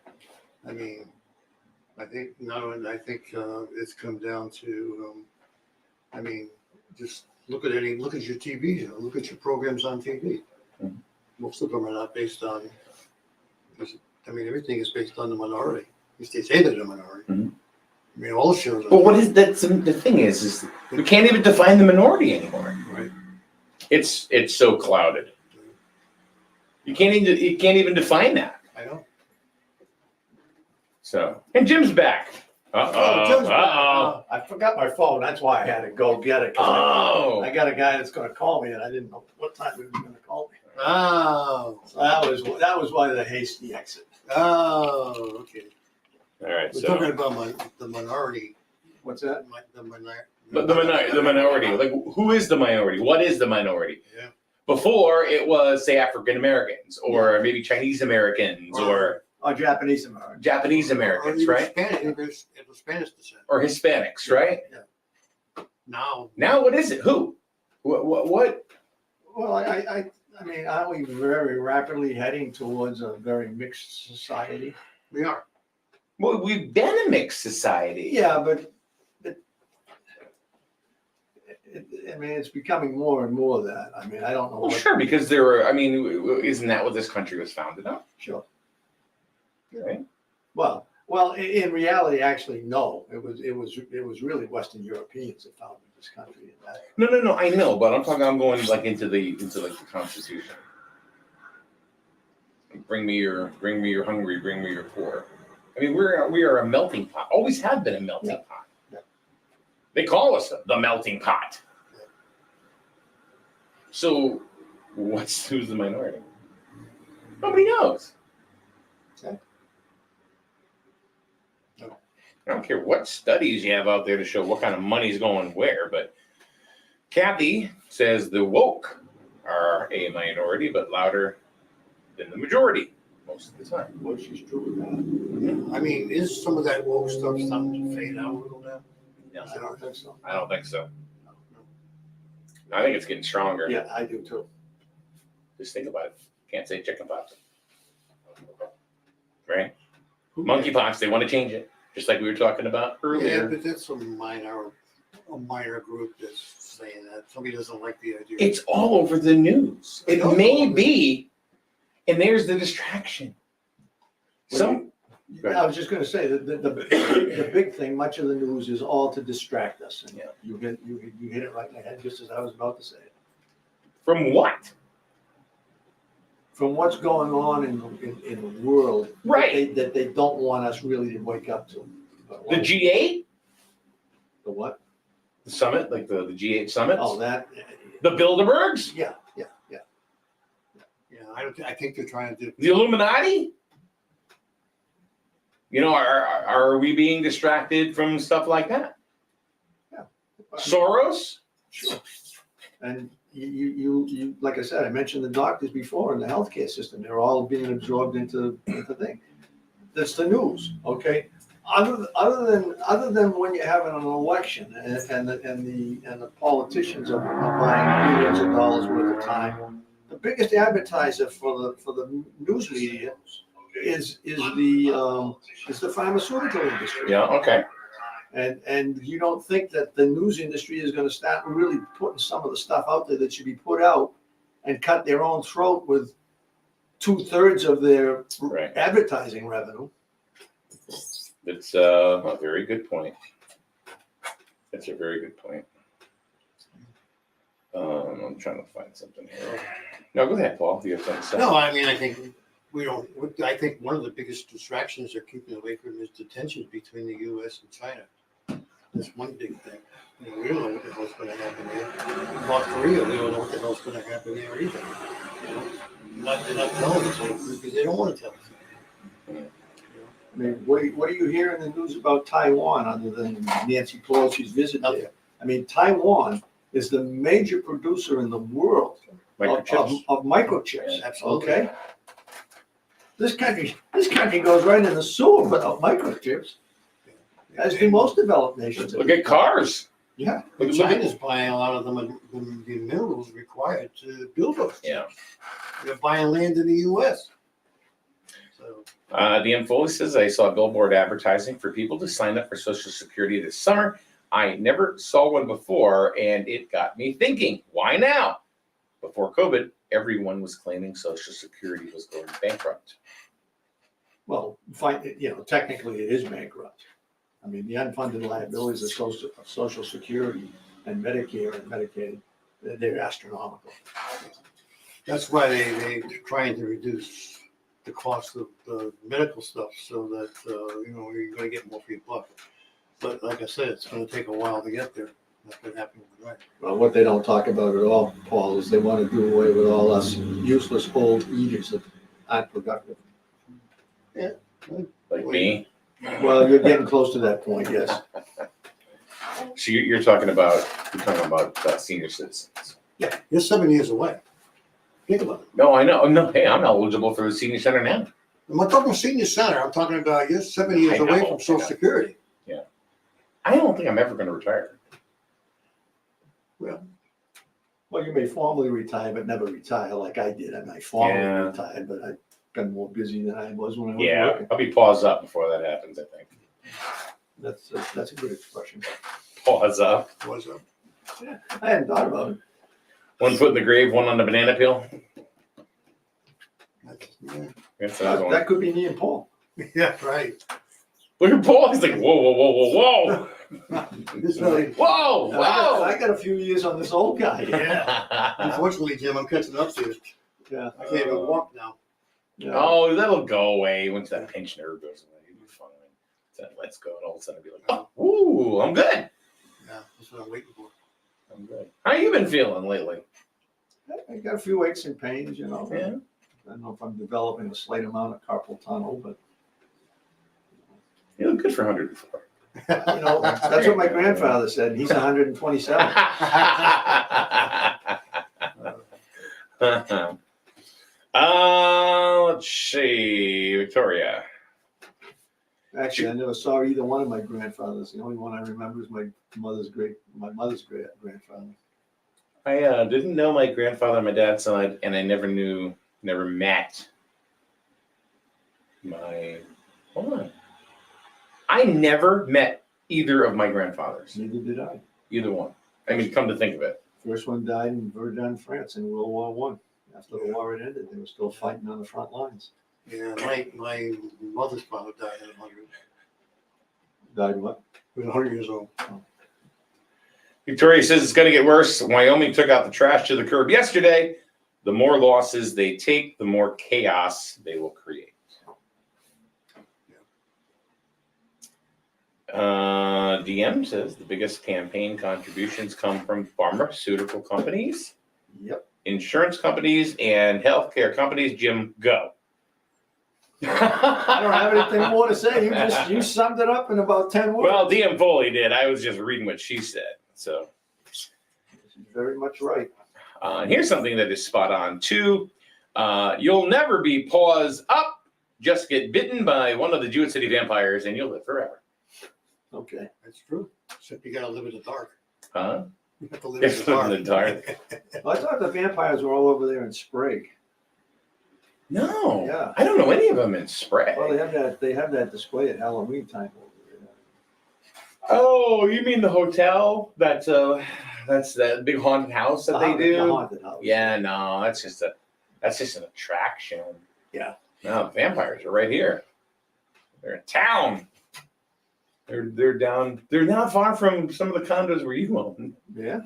I mean, I think it's come down to, just look at your TV, look at your programs on TV. Mhm. Most of them are not based on. Everything is based on the minority. At least they say they're the minority. Mhm. All the shows. But what is that? The thing is we can't even define the minority anymore. Right. It's so clouded. You can't even define that. I know. So, and Jim's back. Jim's back. I forgot my phone. That's why I had to go get it. 'Cause Oh. I got a guy that's going to call me, and I didn't know what time he was going to call me. Oh. So that was why the hasty exit. Oh. Okay. All right. We're So talking about the minority. What's that? The But the minority, like who is the minority? What is the minority? Yeah. Before it was, say, African Americans or maybe Chinese Americans or Or Japanese American. Japanese Americans, Or right? It was Spanish descent. Or Hispanics, right? Now, Now what is it? Who? What? Well, I mean, aren't we very rapidly heading towards a very mixed society? we are. Well, we've been a mixed society. Yeah, but I mean, it's becoming more and more that. I mean, I don't know. Well, what- sure, because there were. I mean, isn't that what this country was founded on? Sure. Right. Well, in reality, actually, no. It was really Western Europeans that founded this country. No. I know, but I'm going like into the Constitution. Bring me your hungry. Bring me your poor. I mean, we are a melting pot. Always have been a melting pot. Yeah. They call us the melting pot. So, who's the minority? Nobody knows. Okay. No. I don't care what studies you have out there to show what kind of money's going where, but Kathy says the woke are a minority, but louder than the majority most of the time. Well, she's true with that. I mean, is some of that woke stuff starting to fade out a little now? No, I don't think so. I don't think so. I think it's getting stronger. Yeah, I do too. Just think about it. Can't say chicken pox. Right? Monkeypox, they want to change it. Just like we were talking about Yeah, earlier. but that's a minor group that's saying that. Somebody doesn't like the idea. It's all over the news. It It's all may over. be, and there's the distraction. Some I was just going to say that the big thing, much of the news is all to distract us. And Yeah. you hit it right in the head, just as I was about to say it. from what? From what's going on in the world, Right. that they don't want us really to wake up to. But The G8, the what? the summit, like the G8 summits, Oh, that. the Bilderbergs, Yeah. Yeah, I think they're trying to do. the Illuminati. You know, are we being distracted from stuff like that? Soros? Sure. And you like I said, I mentioned the doctors before in the healthcare system. They're all being absorbed into the thing. That's the news, okay? Other than when you're having an election and the politicians are buying millions of dollars worth of time, the biggest advertiser for the news media is the pharmaceutical industry. Yeah, okay. And you don't think that the news industry is going to start really putting some of the stuff out there that should be put out and cut their own throat with 2/3 of their Right. advertising revenue? It's a very good point. It's a very good point. I'm trying to find something here. No, go ahead, Paul. You have something to say? No, I mean, I think I think one of the biggest distractions they're keeping away from is the tensions between the U.S. and China. That's one big thing. You know, we don't know what the hell's going to happen there. About Korea, we don't know what the hell's going to happen there either. You know, they're not telling us because they don't want to tell us. I mean, what do you hear in the news about Taiwan other than Nancy Pelosi's visit there? I mean, Taiwan is the major producer in the world Microchips. of microchips. Yeah, absolutely. Okay. This country goes right in the sewer without microchips, as do most developed nations. Look at cars. Yeah. Look, China's buying a lot of the minerals required to build those. Yeah. They're buying land in the U.S. So The info says I saw billboard advertising for people to sign up for Social Security this summer. I never saw one before, and it got me thinking, why now? Before COVID, everyone was claiming Social Security was going bankrupt. Well, technically it is bankrupt. I mean, the unfunded liabilities of Social Security and Medicare and Medicaid, they're astronomical. that's why they're trying to reduce the cost of the medical stuff so that, you're going to get more for your buck. But like I said, it's going to take a while to get there. That's what happened overnight. Well, what they don't talk about at all, Paul, is they want to do away with all us useless old eaters that aren't productive. Like me. Well, you're getting close to that point, yes. So you're talking about senior citizens. Yeah, you're 7 years away. Think about it. No, I know. No, hey, I'm eligible for the senior center now. I'm not talking senior center, I'm talking about you're 7 years I away know, from I social know. security. I don't think I'm ever going to retire. Well, you may formally retire, but never retire like I did. I mean, I formally Yeah. retired, but I've been more busy than I was when I was Yeah, working. I'll be paused up before that happens. I think. That's a good expression. Pause up. Was a, I hadn't thought about it. One foot in the grave, one on the banana peel. yeah. That's another one. That could be me and Paul. Yeah, right. Look at Paul. He's like, whoa, whoa, whoa, whoa, It's really, whoa, whoa, I got a few years on this old guy. yeah. whoa. Unfortunately, Jim, I'm catching up to you. Yeah. I can't even walk now. Yeah. Oh, that'll go away once that pinch nerve goes away. You'll be fine. Then let's go, and all of a sudden I'll be like, oh, ooh, I'm good. Yeah, that's what I'm waiting for. I'm good. How you been feeling lately? I got a few aches and pains, you know. Yeah. I don't know if I'm developing a slight amount of carpal tunnel, but You look good for 104. you know, that's what my grandfather said. and He's 127. Let's see, Victoria. Actually, I never saw either one of my grandfathers. The only one I remember is my mother's great grandfather. I didn't know my grandfather on my dad's side, and I never met my. Hold on. I never met either of my grandfathers. Neither did I. Either one. I mean, come to think of it. First one died in Verdun, France in World War One. After the war had ended, they were still fighting on the front lines. Yeah, my mother's father died at 100. Died what? He was 100 years old. Victoria says it's going to get worse. Wyoming took out the trash to the curb yesterday. The more losses they take, the more chaos they will create. DM says the biggest campaign contributions come from pharmaceutical companies, Yep. insurance companies, and healthcare companies. Jim, go. I don't have anything more to say. You summed it up in about 10 words. Well, DM Foley did. I was just reading what she said. So, Very much right. and here's something that is spot on too. You'll never be paws up. Just get bitten by one of the Jewett City vampires, and you'll live forever. Okay. That's true. Except you gotta live in the dark. Huh? You have to live in Yes, the dark. live in the dark. Well, I thought the vampires were all over there in Sprague. No. Yeah. I don't know any of them in Sprague. Well, they have that display at Halloween time over there. Oh, you mean the hotel? That's that big haunted house that they The do. haunted house. Yeah, no, that's just an attraction. Yeah. No, the vampires are right here. They're in town. They're down. They're not far from some of the condos where you own. Yeah.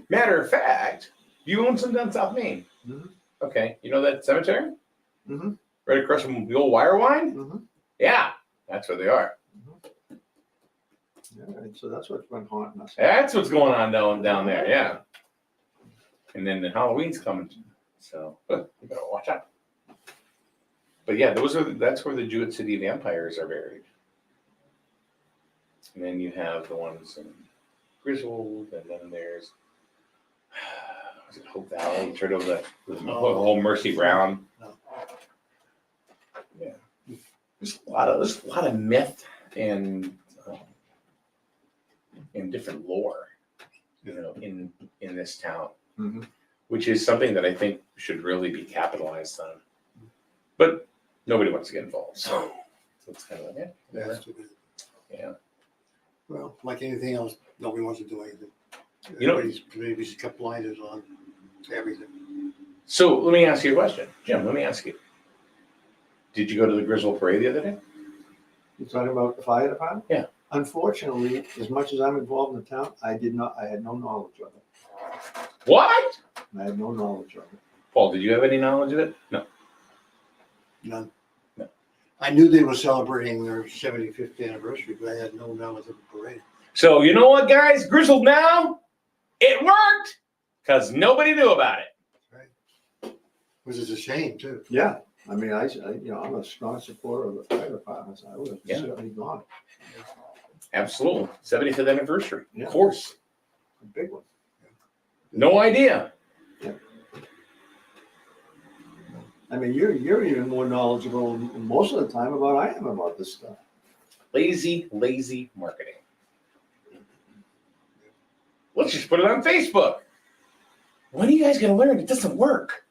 Matter of fact, you own some down South Main. Mhm. Okay, you know that cemetery Mhm. right across from the old Wire Wine? Mhm. Yeah, that's where they are. Yeah. And so that's what's been haunting us. That's what's going on down there. Yeah. And then the Halloween's coming, so you better watch out. But yeah, that's where the Jewett City vampires are buried. And then you have the ones in Griswold, and then there's was it Hope Valley? It's right over the whole Mercy Brown. No. Yeah, there's a lot of myth and different lore, in this town, Mhm. which is something that I think should really be capitalized on. But nobody wants to get involved, so it's kind of like, That's too bad. yeah. Well, like anything else, nobody wants to do anything. You know- Everybody's got blinders on everything. So let me ask you a question, Jim. Let me ask you: did you go to the Griswold Parade the other day? You talking about the fire department? Yeah. Unfortunately, as much as I'm involved in the town, I had no knowledge of it. What? I had no knowledge of it. Paul, did you have any knowledge of it? No. None. No. I knew they were celebrating their 75th anniversary, but I had no knowledge of the parade. So you know what, guys? Griswold now, it worked because nobody knew about it. Which is a shame, too. Yeah. I mean, I'm a strong supporter of the fire department. So I would have Yeah. certainly gone. Absolutely. 75th anniversary. Yeah. Of course. A big one. No idea. I mean, you're even more knowledgeable most of the time about I am about this stuff. Lazy marketing. Let's just put it on Facebook. When are you guys going to learn? It doesn't work.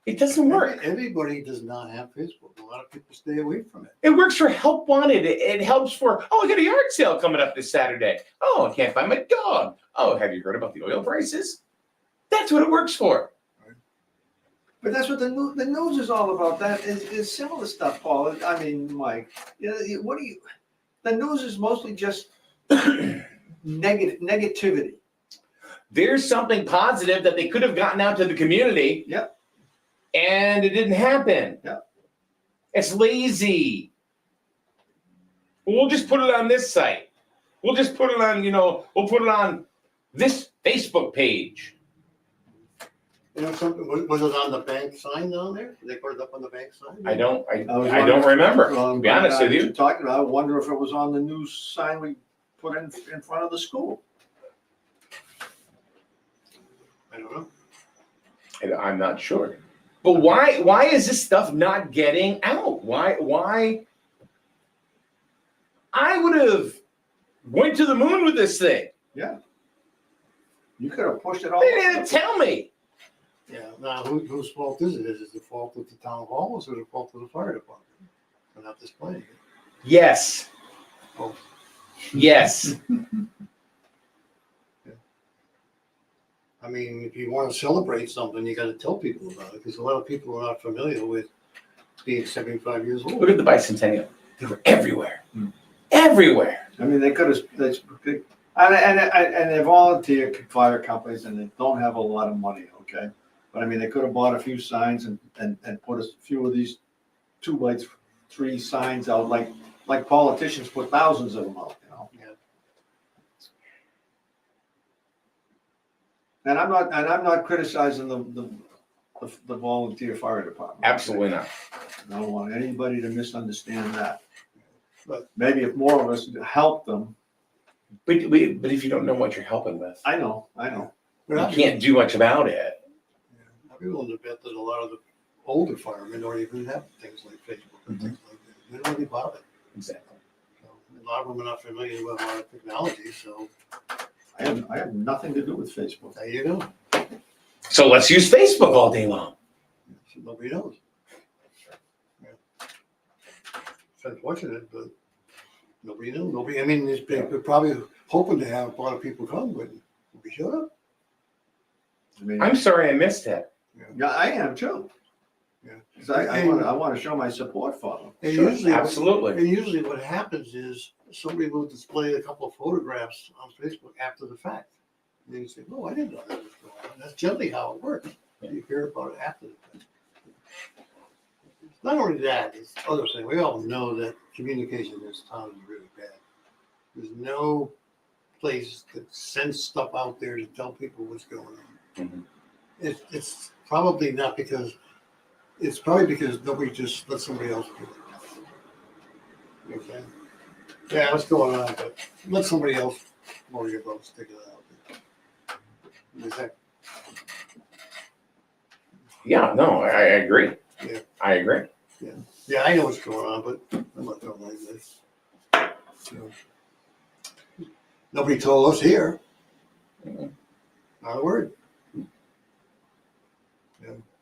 It doesn't work. Everybody does not have Facebook. A lot of people stay away from it. It works for Help Wanted. It helps for, oh, I got a yard sale coming up this Saturday. Oh, I can't find my dog. Oh, have you heard about the oil prices? That's what it works for. But that's what the news is all about. That is similar stuff, Paul. I mean, Mike. What do you? The news is mostly just negativity. There's something positive that they could have gotten out to the community. Yep. And it didn't happen. Yep. It's lazy. We'll just put it on this site. We'll just put it on, we'll put it on this Facebook page. You know something? Was it on the bank sign down there? Did they put it up on the bank sign? I don't I remember, to be honest with you. Talking about, I wonder if it was on the new sign we put in front of the school. I don't know. I'm not sure. But why is this stuff not getting out? Why? I would have went to the moon with this thing. Yeah. You could have pushed it all. They didn't tell me. Yeah. Now, whose fault is it? Is it the fault of the town hall or is it the fault of the fire department for not displaying it? Yes. Oh. Yes. I mean, if you want to celebrate something, you got to tell people about it because a lot of people are not familiar with being 75 years old. Look at the bicentennial. They were everywhere. Everywhere. I mean, they could have. And they're volunteer fire companies, and they don't have a lot of money. Okay, but I mean, they could have bought a few signs and put a few of these 2x3 signs out, like politicians put thousands of them out. Yeah. And I'm not criticizing the volunteer fire department. Absolutely not. I don't want anybody to misunderstand that. But maybe if more of us help them. But if you don't know what you're helping with, I know. you can't do much about it. I'd be willing to bet that a lot of the older firemen don't even have things like Facebook and things like that. They don't really bother. Exactly. So a lot of them are not familiar with a lot of technology, so I have nothing to do with Facebook. there you go. So let's use Facebook all day long. So nobody knows. Yeah. It's unfortunate, but nobody knows. Nobody. I mean, they're probably hoping to have a lot of people come, but we shut up. I mean, I'm sorry I missed it. yeah, I am too. Yeah. 'Cause I want to show my support for them. And Sure, usually, absolutely. And usually, what happens is somebody will display a couple of photographs on Facebook after the fact. And then you say, "Oh, I didn't know that was going on." That's generally how it works. You hear about it after the fact. It's not only that; it's other things. We all know that communication in this town is really bad. There's no place that sends stuff out there to tell people what's going on. Mhm. It's probably not because. It's probably because nobody just lets somebody else do it. Okay. Yeah, what's going on? But let somebody else worry about sticking it out there. Is that, Yeah, no, I agree. Yeah. I agree. yeah, I know what's going on, but I'm not telling like this. So, nobody told us here. Mhm. Not a word.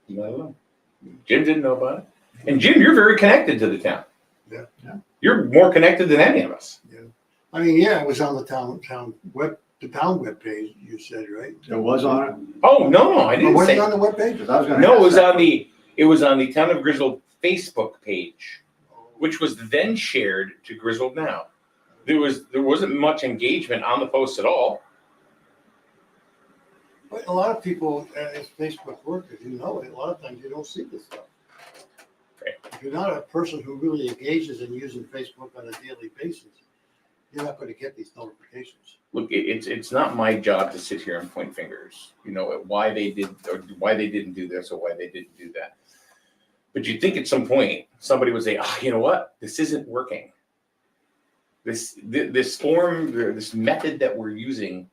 Not at all. Jim didn't know about it. And Jim, you're very connected to the town. Yeah. You're more connected than any of us. I mean, yeah, it was on the town web page. You said, right? It was on it. Oh, no, I Or didn't was say. it on the web page? 'Cause I was gonna No, ask it was that. on the Town of Griswold Facebook page, which was then shared to Griswold Now. There wasn't much engagement on the post at all. But a lot of people, as Facebook workers, you know it, a lot of times you don't see this stuff. Right. If you're not a person who really engages in using Facebook on a daily basis, you're not going to get these notifications. Look, it's not my job to sit here and point fingers, why they did or why they didn't do this or why they didn't do that. But you'd think at some point somebody would say, oh, you know what? This isn't working. this form, this method that we're using,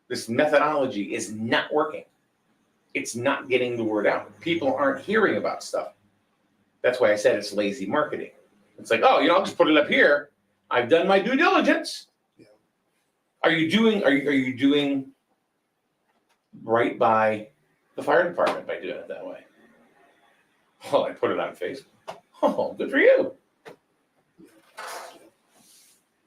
this methodology is not working. It's not getting the word out. People aren't hearing about stuff. That's why I said it's lazy marketing. It's like, oh, I'll just put it up here. I've done my due diligence. Yeah. Are you doing right by the fire department by doing it that way? Well, I put it on Facebook. Oh, good for you.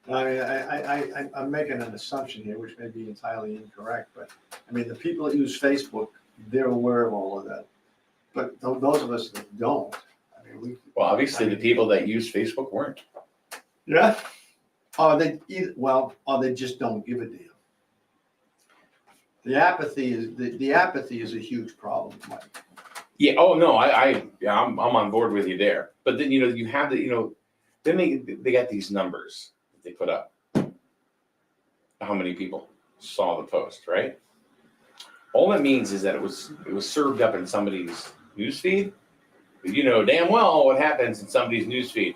I mean, I'm making an assumption here, which may be entirely incorrect, but I mean, the people that use Facebook, they're aware of all of that. But those of us that don't, I mean, Well, obviously, the people that use Facebook weren't. yeah. Or they just don't give a damn. The apathy is a huge problem, Mike. Yeah. Oh no, I'm on board with you there. But then you have then they got these numbers that they put up. How many people saw the post, right? All that means is that it was served up in somebody's newsfeed. But you know damn well what happens in somebody's newsfeed.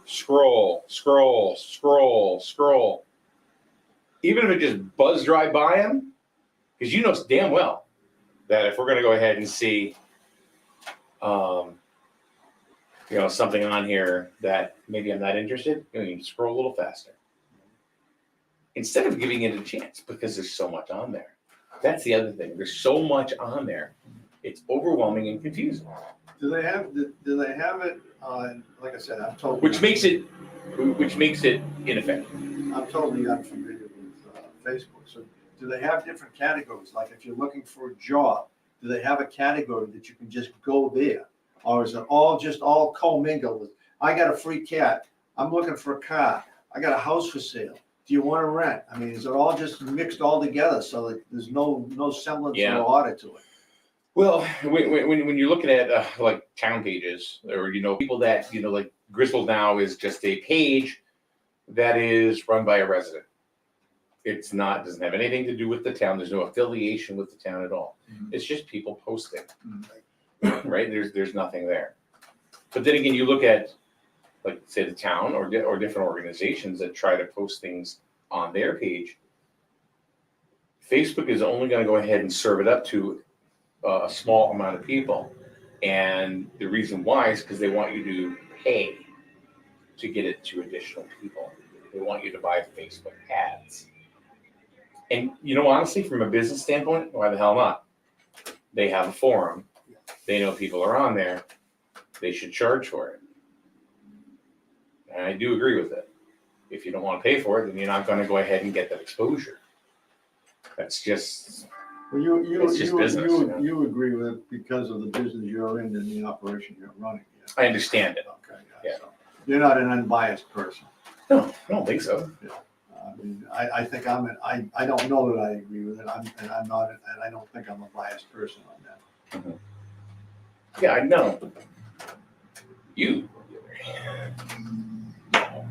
Scroll, scroll, scroll, scroll. Even if it just buzzed right by them, because you know damn well that if we're going to go ahead and see, something on here that maybe I'm not interested, you need to scroll a little faster. Instead of giving it a chance, because there's so much on there. That's the other thing. There's so much on there. It's overwhelming and confusing. Do they have it on, like I said, I'm totally. Which makes it ineffective. I'm totally unfamiliar with Facebook. So do they have different categories? Like if you're looking for a job, do they have a category that you can just go there? Or is it all commingled with, I got a free cat, I'm looking for a car, I got a house for sale, do you want to rent? I mean, is it all just mixed all together so that there's no semblance Yeah. or order to it? Well, when you're looking at like town pages or people that like Griswold now is just a page that is run by a resident. It's doesn't have anything to do with the town. There's no affiliation with the town at all. Mhm. It's just people posting, Mhm. right? There's nothing there. But then again, you look at like say the town or different organizations that try to post things on their page. Facebook is only going to go ahead and serve it up to a small amount of people, and the reason why is because they want you to pay to get it to additional people. They want you to buy Facebook ads. And honestly, from a business standpoint, why the hell not? They have a forum. They know people are on there. They should charge for it. And I do agree with it. If you don't want to pay for it, then you're not going to go ahead and get that exposure. That's just. Well, It's just business, you agree with it because of the business you're in and the operation you're running. Yeah. I understand it. Okay. Yeah. So you're not an unbiased person. No, I don't think so. I mean, I think I don't know that I agree with it. I'm not, and I don't think I'm a biased person on that. Yeah, I know. You.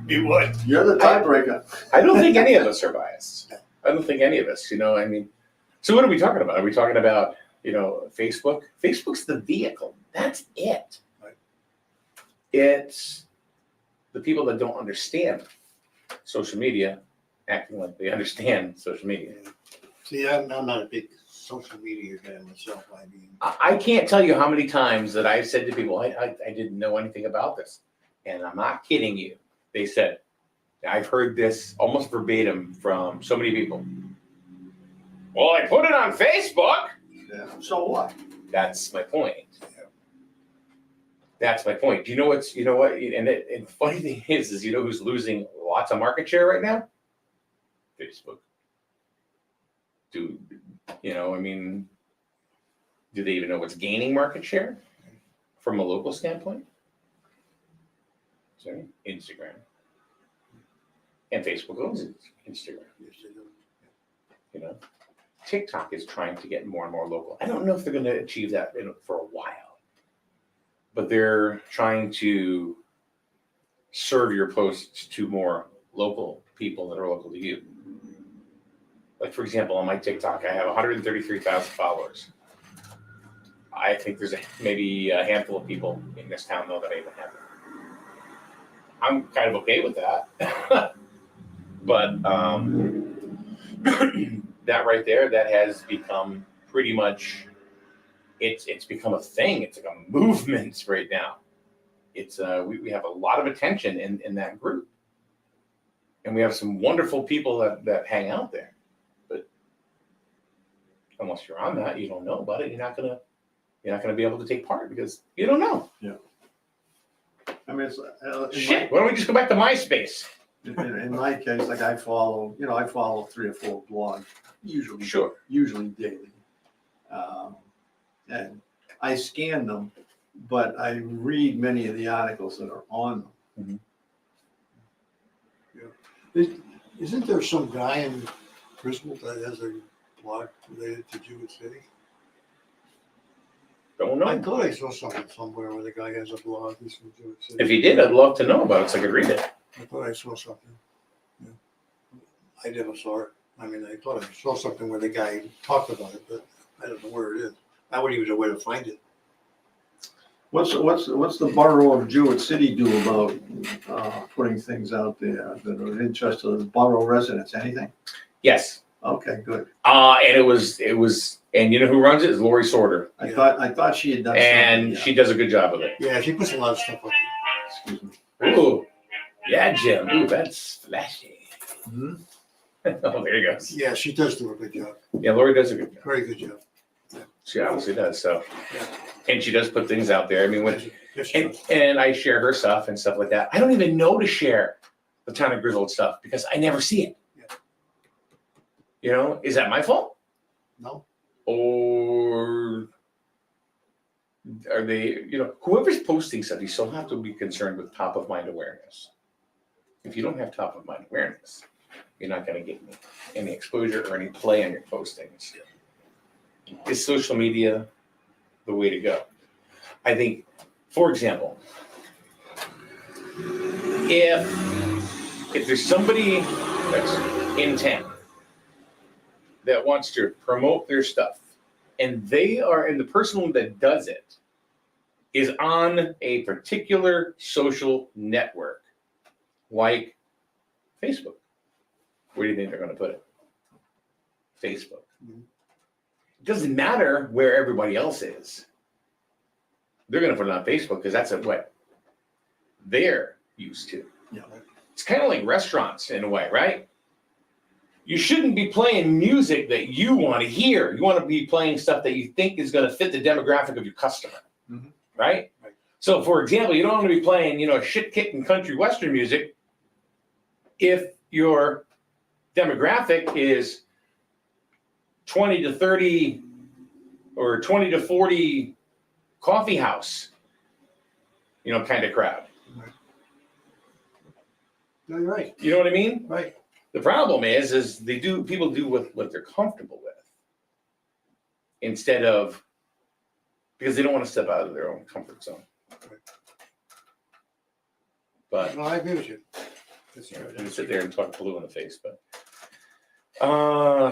You would. You're the tiebreaker. I don't think any of us are biased. I don't think any of us, I mean, so what are we talking about? Are we talking about, Facebook? Facebook's the vehicle. That's it. Right. It's the people that don't understand social media acting like they understand social media. See, I'm not a big social media guy myself. I mean, I can't tell you how many times that I've said to people, I didn't know anything about this. And I'm not kidding you. They said, I've heard this almost verbatim from so many people. Well, I put it on Facebook. Yeah. So what? That's my point. That's my point. You know what? And the funny thing is who's losing lots of market share right now? Facebook. Do they even know what's gaining market share from a local standpoint? Sorry, Instagram. And Facebook owns Instagram. yes, they do. TikTok is trying to get more and more local. I don't know if they're going to achieve that for a while, but they're trying to serve your posts to more local people that are local to you. Like, for example, on my TikTok, I have 133,000 followers. I think there's maybe a handful of people in this town, though, that I even have it. I'm kind of okay with that. But that right there, that has become pretty much, it's become a thing. It's like a movement right now. It's we have a lot of attention in that group, and we have some wonderful people that hang out there. But unless you're on that, you don't know about it. You're not gonna be able to take part because you don't know. I mean, it's, Shit. Why don't we just go back to MySpace? in my case, like I follow 3 or 4 blogs, usually Sure. daily. And I scan them, but I read many of the articles that are on them. Isn't there some guy in Bristol that has a blog related to Jewett City? Don't I know. thought I saw something somewhere where the guy has a blog. He's from Jewett City. If you did, I'd love to know about it so I could read it. I thought I saw something. Yeah. I never saw it. I mean, I thought I saw something where the guy talked about it, but I don't know where it is. I wouldn't even know where to find it. What's the borough of Jewett City do about putting things out there that are of interest to the borough residents? Anything? Yes. Okay, good. And it was, and you know who runs it? It's Lori Sorter. I Yeah. thought she had done And something. she does a good job of it. Yeah, she puts a lot of stuff up Excuse me. Ooh. Yeah, Jim. Ooh, that's flashy. Mhm. Oh, there you go. there. Yeah, she does do a good job. Yeah, Lori does a good job. Very good job. She obviously does. So, Yeah. and she does put things out there. I mean, when, Yes, she and, does. and I share her stuff and stuff like that. I don't even know to share the Town of Griswold stuff because I never see it. Yeah. You know, is that my fault? No? Or are they, whoever's posting stuff, you still have to be concerned with top of mind awareness. If you don't have top of mind awareness, you're not going to get any exposure or any play on your postings. Is social media the way to go? I think, for example, if there's somebody that's in town that wants to promote their stuff, and the person that does it is on a particular social network, like Facebook. Where do you think they're going to put it? Facebook. It doesn't matter where everybody else is. They're going to put it on Facebook because that's what they're used to. Yeah. It's kind of like restaurants in a way, right? You shouldn't be playing music that you want to hear. You want to be playing stuff that you think is going to fit the demographic of your customer, Mhm. right? Right. So, for example, you don't want to be playing, shit-kicking country western music if your demographic is 20 to 30 or 20 to 40 coffee house, kind of crowd. No, you're right. You know what I mean? Right. The problem is people do what they're comfortable with instead of, because they don't want to step out of their own comfort zone. But No, I agree with you. That's I'm true. gonna sit there and talk blue in the face, but.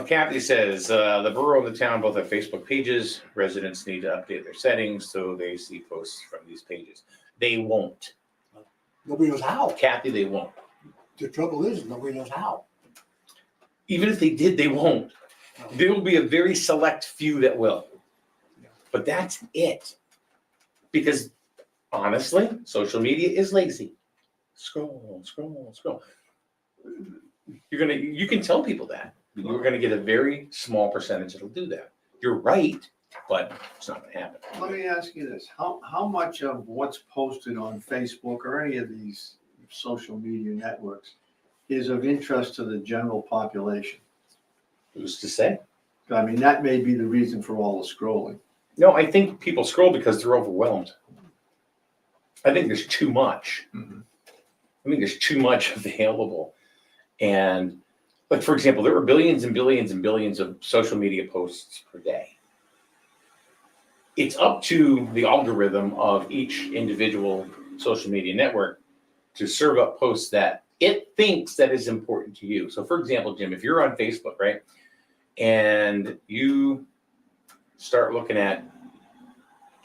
Kathy says, the borough and the town both have Facebook pages. Residents need to update their settings so they see posts from these pages. They won't. Nobody knows how. Kathy, they won't. The trouble is, nobody knows how. Even if they did, they won't. No. There will be a very select few that will. Yeah. But that's it. Because honestly, social media is lazy. Scroll, scroll, scroll. You can tell people that. You're gonna get a very small percentage that'll do that. You're right, but it's not gonna happen. Let me ask you this, how much of what's posted on Facebook or any of these social media networks is of interest to the general population? Who's to say? I mean, that may be the reason for all the scrolling. No, I think people scroll because they're overwhelmed. I think there's too much. I think there's too much available. And like, for example, there were billions and billions and billions of social media posts per day. It's up to the algorithm of each individual social media network to serve up posts that it thinks that is important to you. So for example, Jim, if you're on Facebook, right, and you start looking at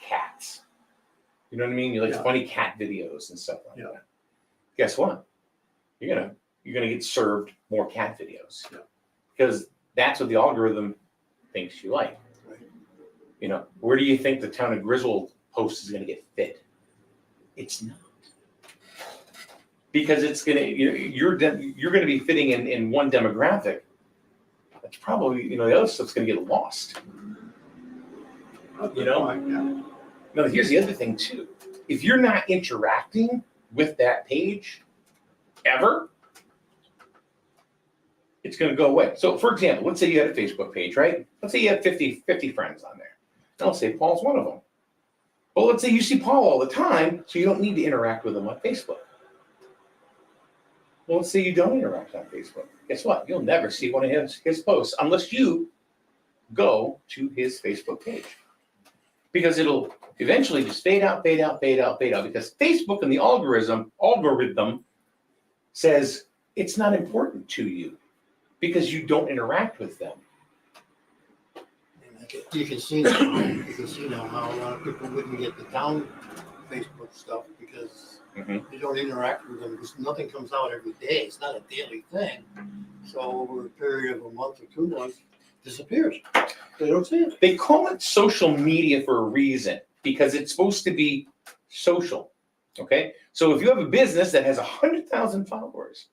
cats, you know what I mean? You like Yeah. funny cat videos and stuff like Yeah. that. Guess what? You're gonna you're going to get served more cat videos Yeah. because that's what the algorithm thinks you like. Right. You know, where do you think the Town of Griswold post is going to get fit? It's not. Because it's going to, you're going to be fitting in one demographic. That's probably, the other stuff's going to get lost. You know? Yeah. Now, here's the other thing too. If you're not interacting with that page ever, it's going to go away. So, for example, let's say you had a Facebook page, right? Let's say you have 50 friends on there. And let's say Paul's one of them. Well, let's say you see Paul all the time, so you don't need to interact with him on Facebook. Well, let's say you don't interact on Facebook. Guess what? You'll never see one of his posts unless you go to his Facebook page. Because it'll eventually just fade out, because Facebook and the algorithm says it's not important to you because you don't interact with them. You can see now, how a lot of people wouldn't get the town Facebook stuff because you don't interact with them because nothing comes out every day. It's not a daily thing. So over a period of a month or 2 months, it disappears. They don't see it. They call it social media for a reason because it's supposed to be social. Okay, so if you have a business that has 100,000 followers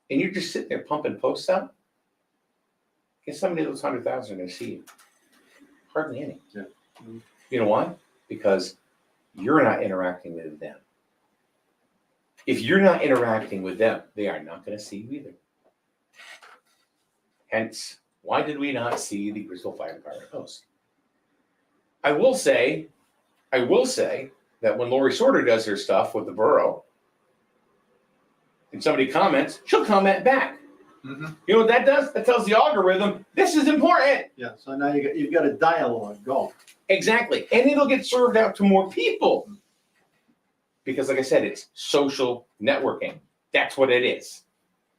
and you're just sitting there pumping posts out, guess how many of those 100,000 are going to see you? Hardly any. Yeah. You know why? Because you're not interacting with them. If you're not interacting with them, they are not going to see you either. Hence, why did we not see the Griswold Fire Department post? I will say that when Lori Sorter does her stuff with the borough, and somebody comments, she'll comment back. Mm-hmm. You know what that does? That tells the algorithm, this is important. Yeah, so now you've got a dialogue going. Exactly. And it'll get served out to more people. Because like I said, it's social networking. That's what it is.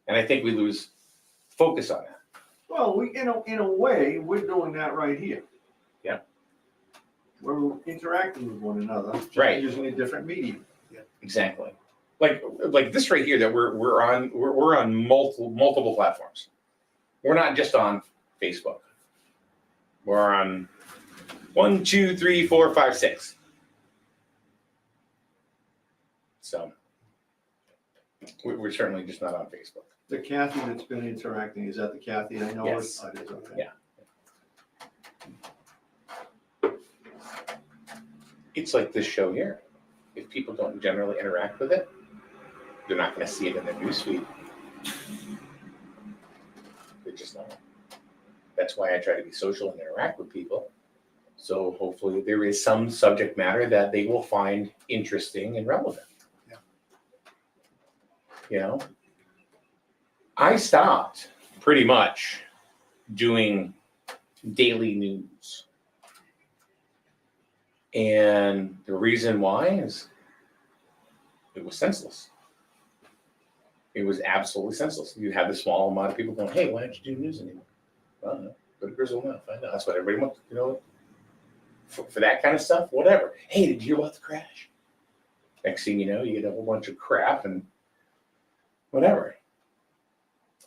And I think we lose focus on that. Well, in a way, we're doing that right here. Yeah. We're interacting with one another. just Right. Using a different medium. Exactly. Like this right here that we're on multiple platforms. We're not just on Facebook. We're on 1, 2, 3, 4, 5, 6. So we're certainly just not on Facebook. The Kathy that's been interacting, is that the Kathy I know? Yes. Oh, it is, okay. Yeah. It's like this show here. If people don't generally interact with it, they're not going to see it in their newsfeed. They're just not. That's why I try to be social and interact with people. So hopefully there is some subject matter that they will find interesting and relevant. Yeah. You know, I stopped pretty much doing daily news. And the reason why is it was senseless. It was absolutely senseless. You had this small amount of people going, hey, why don't you do news anymore? Well, no, go to Griswold now, find out. That's what everybody wants, for that kind of stuff, whatever. Hey, did you hear about the crash? Next thing you know, you get a whole bunch of crap and whatever.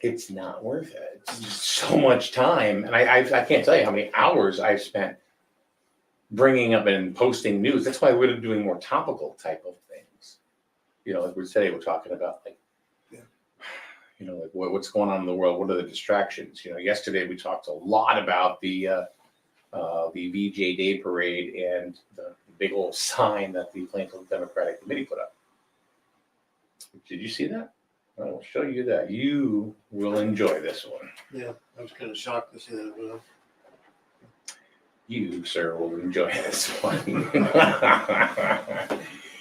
It's not worth it. It's just so much time. And I can't tell you how many hours I've spent bringing up and posting news. That's why we're doing more topical type of things. Like we today, we're talking about like what's going on in the world. What are the distractions? Yesterday we talked a lot about the VJ Day Parade and the big old sign that the Plainfield Democratic Committee put up. Did you see that? I will show you that. You will enjoy this one. Yeah, I was kind of shocked to see that. You, sir, will enjoy this one.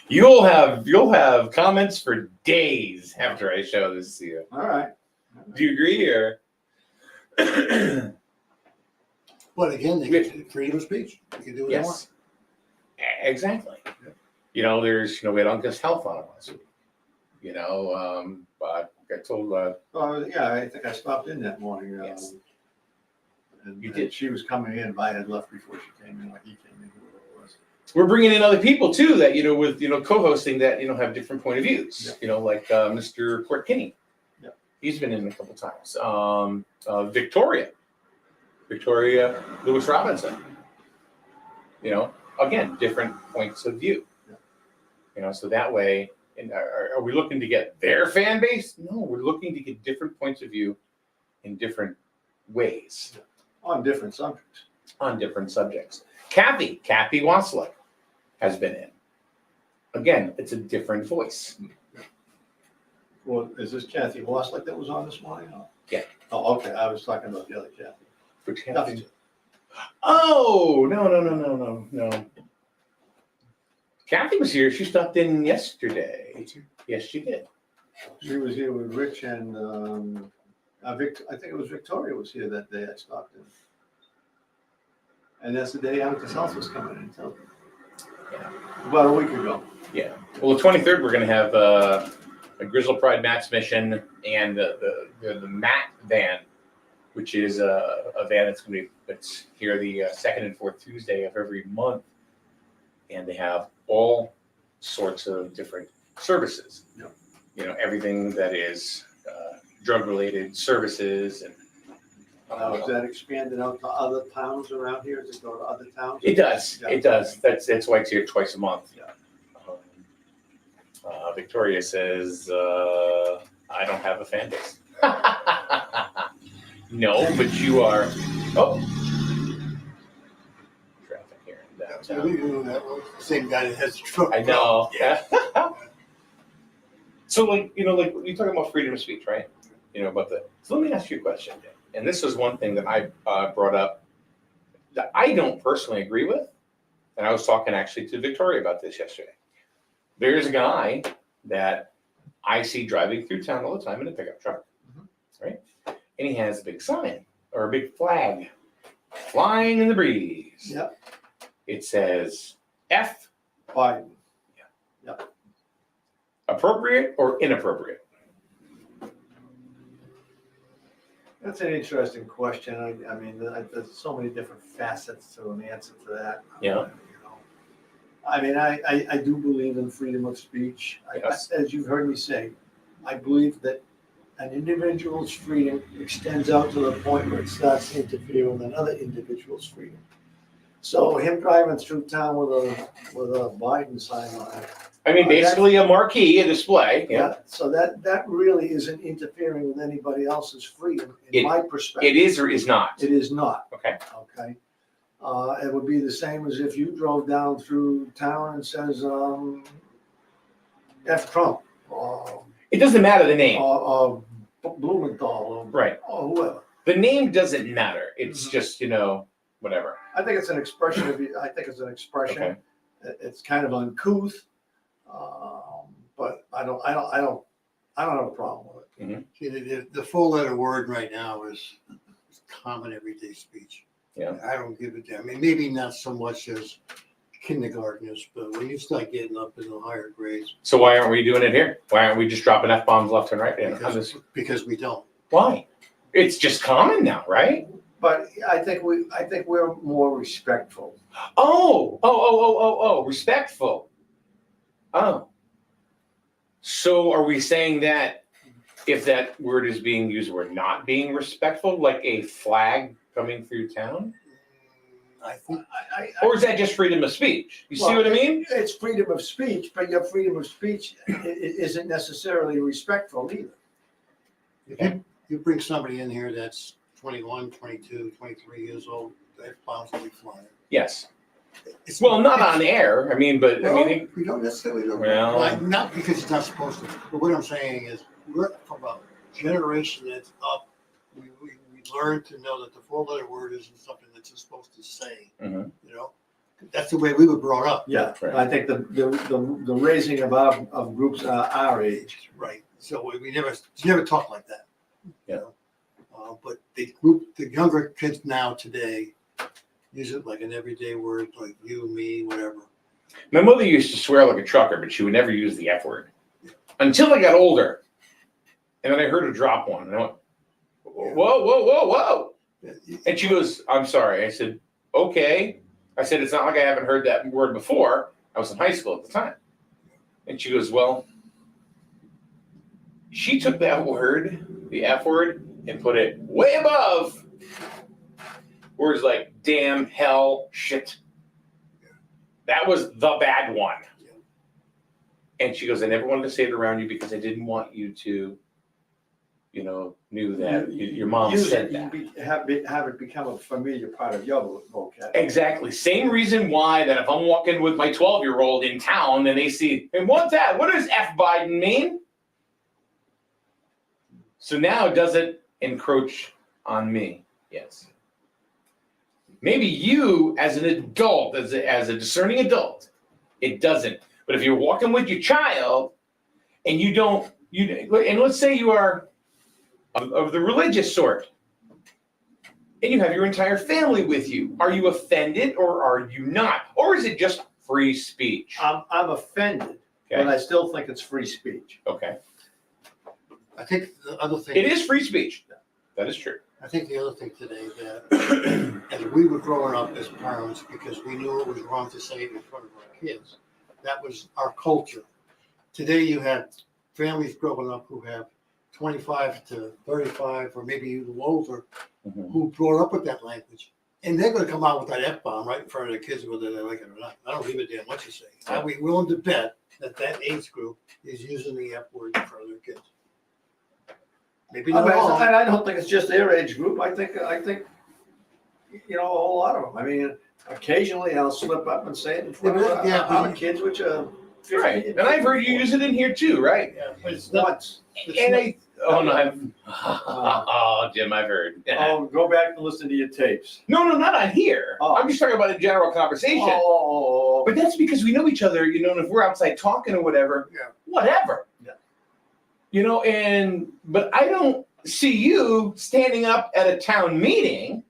You'll have comments for days after I show this to you. All right. Do you agree, or? But again, they get freedom of speech. You can do what they want. Yes, exactly. There's we had Uncas Health on last week. But I told. Oh, yeah, I think I stopped in that morning. Yes. And You did. She was coming in, but I had left before she came in, like he came in, whoever it was. We're bringing in other people too that with co-hosting that have different point of views. Yeah. Like Mr. Court Kinney. He's been in a couple times. Victoria Lewis Robinson. You know, again, different points of view. You know, so that way, and are we looking to get their fan base? No, we're looking to get different points of view in different ways On different subjects. on different subjects. Kathy Waslick has been in. Again, it's a different voice. Well, is this Kathy Waslick that was on this morning? Or- Yeah. Oh, okay, I was talking about the other Kathy. Which Nothing. Kathy? Oh, no. Kathy was here. She stopped in yesterday. Yes, she did. She was here with Rich and, I think it was Victoria was here that day I stopped in. And that's the day Alex House was coming in, too. Yeah. About a week ago. Yeah. Well, the 23rd, we're going to have a Grizzle Pride Matt's Mission and the Matt van, which is a van that's here the second and fourth Tuesday of every month. And they have all sorts of different services. Yeah. You know, everything that is drug-related services. And Now, is that expanded out to other towns around here? Does it go to other towns? It does. Yeah. It does. That's why it's here twice a month. Yeah. Victoria says, I don't have a fan base. No, but you are. Oh. Traffic here in So downtown. we do that one. Same guy that has the truck. I know. Yeah. So, like, you know, like you're talking about freedom of speech, right? You know, so let me ask you a question. And this is one thing that I brought up that I don't personally agree with. And I was talking actually to Victoria about this yesterday. There's a guy that I see driving through town all the time in a pickup truck, right? And he has a big sign or a big flag flying in the breeze. Yep. It says F, Biden. appropriate or inappropriate? That's an interesting question. I mean, there's so many different facets to an answer to that. Yeah. You know, I mean, I do believe in freedom of speech. Yes. As you've heard me say, I believe that an individual's freedom extends out to the point where it starts to interfere with another individual's freedom. So him driving through town with a Biden sign on it. I mean, basically a marquee, a display. Yeah. So that really isn't interfering with anybody else's freedom, in my perspective. It is or is not. It is not. Okay. Okay. It would be the same as if you drove down through town and says, F Trump, or It doesn't matter the name. Blumenthal, Right. or whoever. The name doesn't matter. It's Mhm. just, you know, whatever. I think it's an expression I think it's an expression. Okay. It's kind of uncouth, but I don't have a problem with it. See, the full letter word right now is common everyday speech. Yeah. I don't give it, I mean, maybe not so much as kindergartners, but when you start getting up in the higher grades, So why aren't we doing it here? Why aren't we just dropping F-bombs left and right? because we don't. Why? It's just common now, right? But I think we're more respectful. Oh, respectful. Oh. So are we saying that if that word is being used, we're not being respectful, like a flag coming through town? I think, Or is that just freedom of speech? You see what I mean? It's freedom of speech, but your freedom of speech isn't necessarily respectful either. if you bring somebody in here that's 21, 22, 23 years old, that bombs will be flying. Yes. It's- Well, not on air. I mean, but Well, I mean, we don't necessarily know. Well- Like, not because it's not supposed to, but what I'm saying is, we're from a generation that's up. We learned to know that the four-letter word isn't something that's just supposed to say. Mhm. You know, that's the way we were brought up. Yeah, Right. I think the raising of groups our age. Right. So we never talked like that. Yeah. You know? But the younger kids now today use it like an everyday word, like you, me, whatever. my mother used to swear like a trucker, but she would never use the F word until I got older. And then I heard her drop one. And I went, whoa. And she goes, I'm sorry. I said, okay. I said, it's not like I haven't heard that word before. I was in high school at the time. And she goes, well, she took that word, the F word and put it way above words like damn, hell, shit. That was the bad one. And she goes, I never wanted to say it around you because I didn't want you to, knew that your mom Use said it, that. have it become a familiar part of your vocab. Exactly. Same reason why that if I'm walking with my 12-year-old in town and they see, hey, what's that? What does F Biden mean? So now does it encroach on me? Yes. Maybe you as an adult, as a discerning adult, it doesn't. But if you're walking with your child and and let's say you are of the religious sort, and you have your entire family with you, are you offended or are you not? Or is it just free speech? I'm offended, but I still think it's free speech. Okay. I think the other thing. It is free speech. That is true. I think the other thing today that as we were growing up as parents, because we knew it was wrong to say it in front of our kids, that was our culture. Today you have families growing up who have 25 to 35 or maybe even older who brought up with that language. And they're going to come out with that F-bomb right in front of their kids, whether they like it or not. I don't give a damn what you say. Are we willing to bet that age group is using the F word in front of their kids? Maybe not all. And I don't think it's just their age group. I think a whole lot of them. I mean, occasionally I'll slip up and say it in front of our kids, which are 50, Right. And I've heard you use it in here too, right? Yeah, but it's not. once. Jim, I've heard. Oh, go back and listen to your tapes. No, not on here. Oh. I'm just talking about a general conversation. Oh, But that's because we know each other, and if we're outside talking or whatever, whatever. Yeah. But I don't see you standing up at a town meeting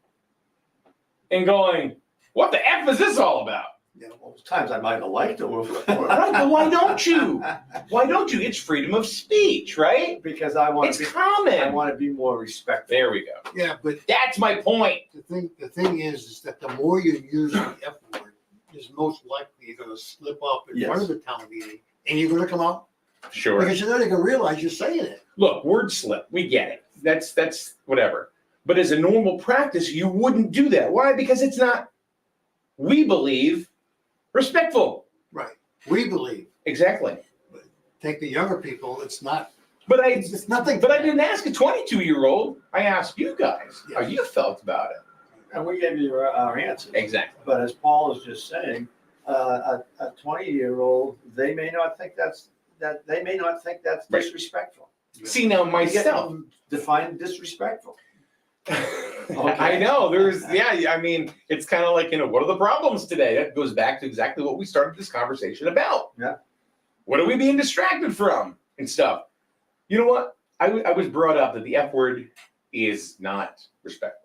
and going, what the F is this all about? Yeah, well, times I might have liked it. Right, but why don't you? Why don't you? It's freedom of speech, right? Because I want It's to be. common. I want to be more respectful. There we go. Yeah, but That's my point. the thing is that the more you use the F word, is most likely you're going to slip up in front of the town meeting and you're going to come out Sure. because you're not going to realize you're saying it. Look, word slip. We get it. That's whatever. But as a normal practice, you wouldn't do that. Why? Because it's not, we believe, respectful. Right. We believe. Exactly. Take the younger people. It's not. But It's nothing. I didn't ask a 22-year-old. I asked you guys how you felt about it. And we gave you our answers. Exactly. But as Paul is just saying, a 20-year-old, they may not think that's Right. disrespectful. See, now myself. Define disrespectful. I know I mean, it's kind of like, what are the problems today? That goes back to exactly what we started this conversation about. Yeah. What are we being distracted from and stuff? You know what? I was brought up that the F word is not respectful.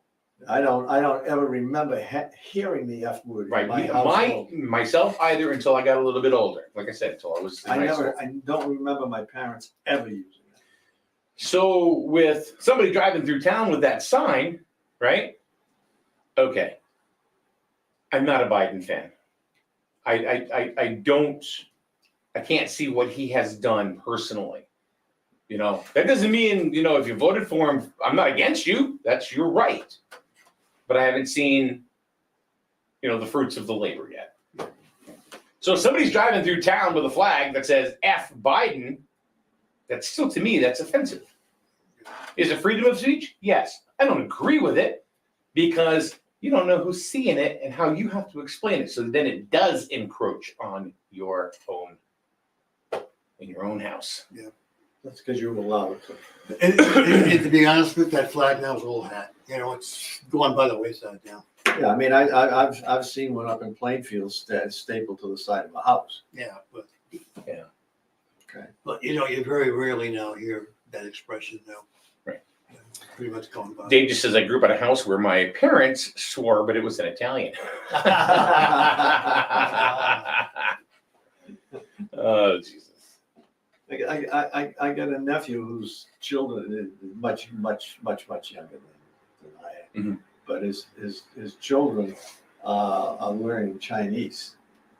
I don't ever remember hearing the F word Right. in my household. Myself either until I got a little bit older. Like I said, until I was in high school. I don't remember my parents ever using it. So with somebody driving through town with that sign, right? Okay. I'm not a Biden fan. I can't see what he has done personally. That doesn't mean, if you voted for him, I'm not against you. That's your right. But I haven't seen, the fruits of the labor yet. So if somebody's driving through town with a flag that says F Biden, that's still, to me, that's offensive. Is it freedom of speech? Yes. I don't agree with it because you don't know who's seeing it and how you have to explain it. So then it does encroach on your own, in your own house. Yeah. That's because you allowed it to. And to be honest with that flag now is old hat. It's going by the wayside now. Yeah, I mean, I've seen one up in Plainfield stapled to the side of a house. Yeah, but Yeah. Okay. But you very rarely now hear that expression now. Right. Pretty much going by. Dave just says, I grew up in a house where my parents swore, but it was in Italian. Oh, Jesus. I got a nephew whose children is much younger than I am. Mm-hmm. But his children are learning Chinese.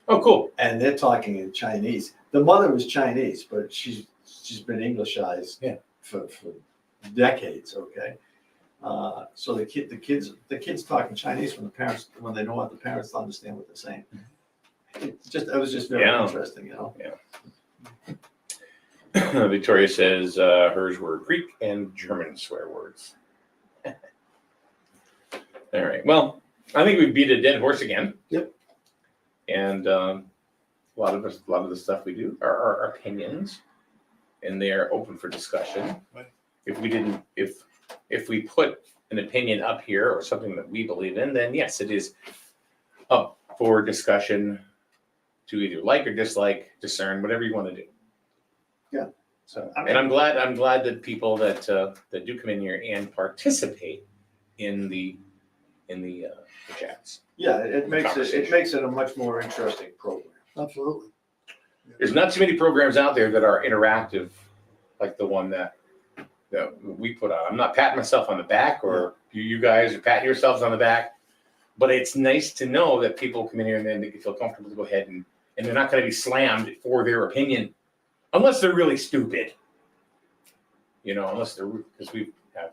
Oh, cool. And they're talking in Chinese. The mother is Chinese, but she's been Englishized for decades, okay? So the kids talking Chinese when they don't want the parents to understand what they're saying. It was just very Yeah. interesting, you know? Victoria says hers were Greek and German swear words. All right. Well, I think we beat a dead horse again. Yep. And a lot of the stuff we do are our opinions, and they are open for discussion. Right. If we put an opinion up here or something that we believe in, then yes, it is up for discussion to either like or dislike, discern, whatever you want to do. Yeah. So, I mean- and I'm glad that people that do come in here and participate in the chats. Yeah, it makes Conversation. it a much more interesting program. Absolutely. There's not too many programs out there that are interactive like the one that we put on. I'm not patting myself on the back, or you guys are patting yourselves on the back, but it's nice to know that people come in here and then they can feel comfortable to go ahead and they're not going to be slammed for their opinion, unless they're really stupid. You know, unless they're, because we have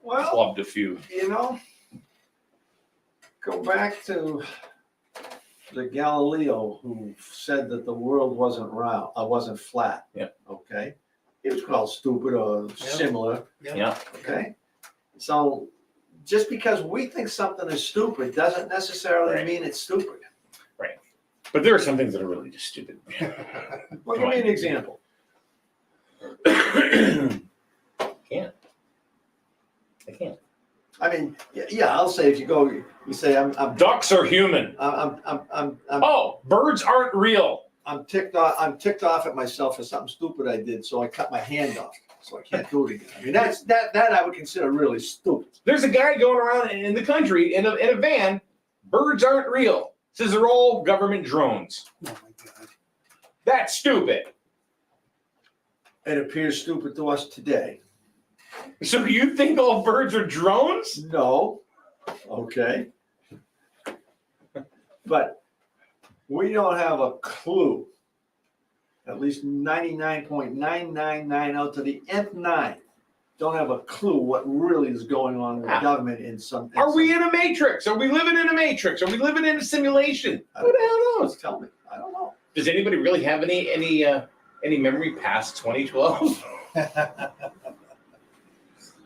Well, clubbed a few. you know, go back to the Galileo who said that the world wasn't round, wasn't flat. Yeah. Okay. He was called stupid or similar. Yeah. Okay. So just because we think something is stupid doesn't necessarily Right. mean it's stupid. But there are some things that are really just stupid. Well, give me an example. Can't. I can't. I mean, yeah, I'll say if you go, you say I'm Ducks are human. Oh, birds aren't real. I'm ticked off at myself for something stupid I did, so I cut my hand off, so I can't do it again. I mean, that I would consider really stupid. There's a guy going around in the country in a van. Birds aren't real. Says they're all government drones. Oh my God. That's stupid. It appears stupid to us today. So you think all birds are drones? No, okay, but we don't have a clue. At least 99.999 out to the nth nine don't have a clue what really is going on with the government in some. Are we in a matrix? Are we living in a matrix? Are we living in a simulation? Who the hell knows? Tell me. I don't know. Does anybody really have any memory past 2012?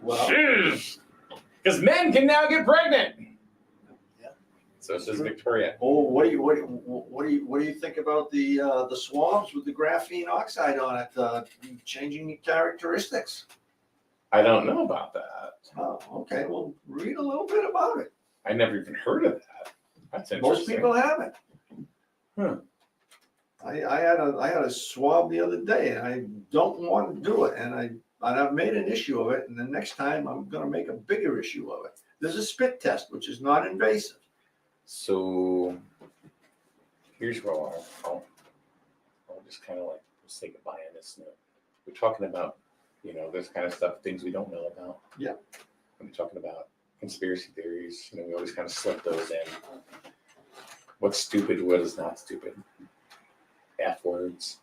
Well, Because men can now get pregnant. Yeah. So says Victoria. oh, what do you think about the swabs with the graphene oxide on it, changing the characteristics? I don't know about that. Oh, okay. Well, read a little bit about it. I never even heard of that. That's interesting. Most people haven't. Huh. I had a swab the other day, and I don't want to do it, and I've made an issue of it, and the next time I'm going to make a bigger issue of it. There's a spit test, which is not invasive. So here's where I'll just kind of like say goodbye on this note. We're talking about, this kind of stuff, things we don't know about. Yeah. We're talking about conspiracy theories. We always kind of slip those in. What's stupid? What is not stupid? F words.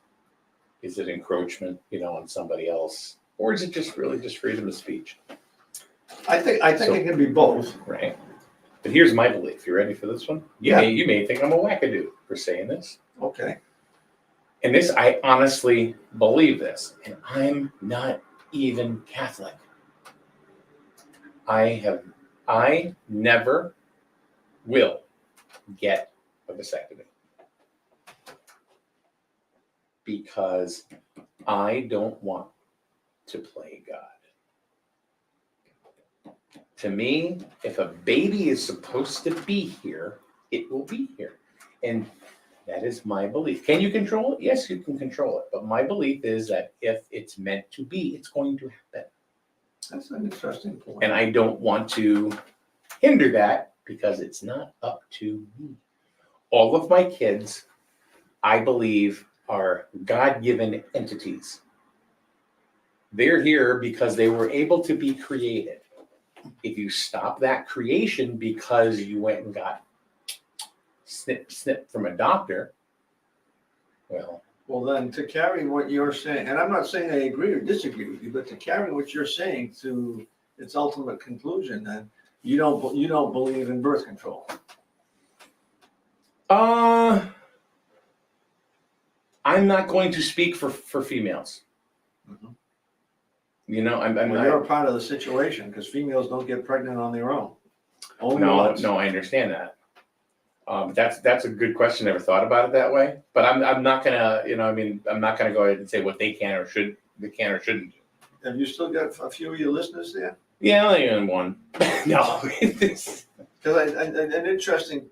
Is it encroachment, on somebody else? Or is it just really just freedom of speech? I think So- it can be both. Right. But here's my belief. You ready for this one? You may think I'm a wackadoo for saying this. Okay. And this, I honestly believe this. And I'm not even Catholic. I never will get a vasectomy. Because I don't want to play God. To me, if a baby is supposed to be here, it will be here. And that is my belief. Can you control it? Yes, you can control it. But my belief is that if it's meant to be, it's going to happen. That's an interesting point. And I don't want to hinder that because it's not up to me. All of my kids, I believe, are God-given entities. They're here because they were able to be created. If you stop that creation because you went and got snip from a doctor, well, Well, then to carry what you're saying, and I'm not saying I agree or disagree with you, but to carry what you're saying to its ultimate conclusion, then you don't believe in birth control. I'm not going to speak for females. Mhm. You know, I'm Well, not. you're a part of the situation because females don't get pregnant on their own. Only No, once. no, I understand that. That's a good question. Never thought about it that way. But I'm not gonna, you know, I mean, I'm not gonna go ahead and say what they can or shouldn't do. Have you still got a few of your listeners there? Yeah, only in one. No. Because an interesting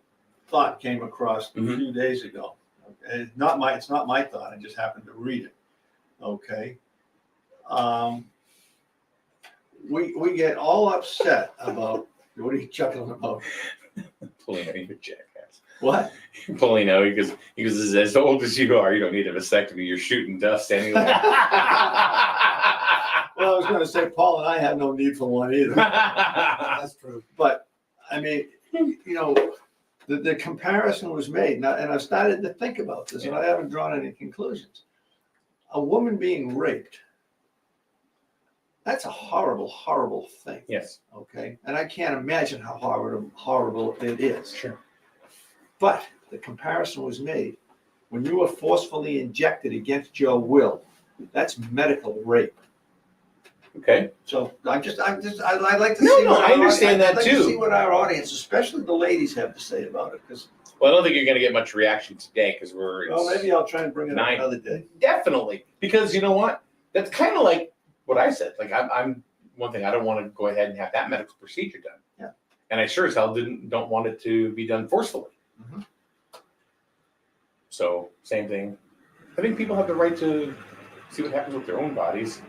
thought came across a Mhm. few days ago. Okay? It's not my thought. I just happened to read it. Okay. We get all upset about, what are you chuckling about? Pulling out your jackass. What? Pulling out because as old as you are, you don't need a vasectomy. You're shooting dust anyway. Well, I was going to say, Paul and I have no need for one either. That's true. But I mean, you know, the comparison was made, and I started to think about this, and I haven't drawn any conclusions. A woman being raped, that's a horrible, horrible thing. Yes. Okay, and I can't imagine how horrible it is. Sure. But the comparison was made when you were forcefully injected against your will. That's medical rape. Okay. So I'd like to No, see. no, what I our understand I'd that like too. To see what our audience, especially the ladies, have to say about it. Because Well, I don't think you're going to get much reaction today because well, maybe I'll try and bring it up Nine. another day. Definitely, because you know what? That's kind of like what I said. Like I'm one thing. I don't want to go ahead and have that medical procedure done. Yeah. And I sure as hell don't want it to be done forcefully. Mhm. So same thing. I think people have the right to see what happens with their own bodies,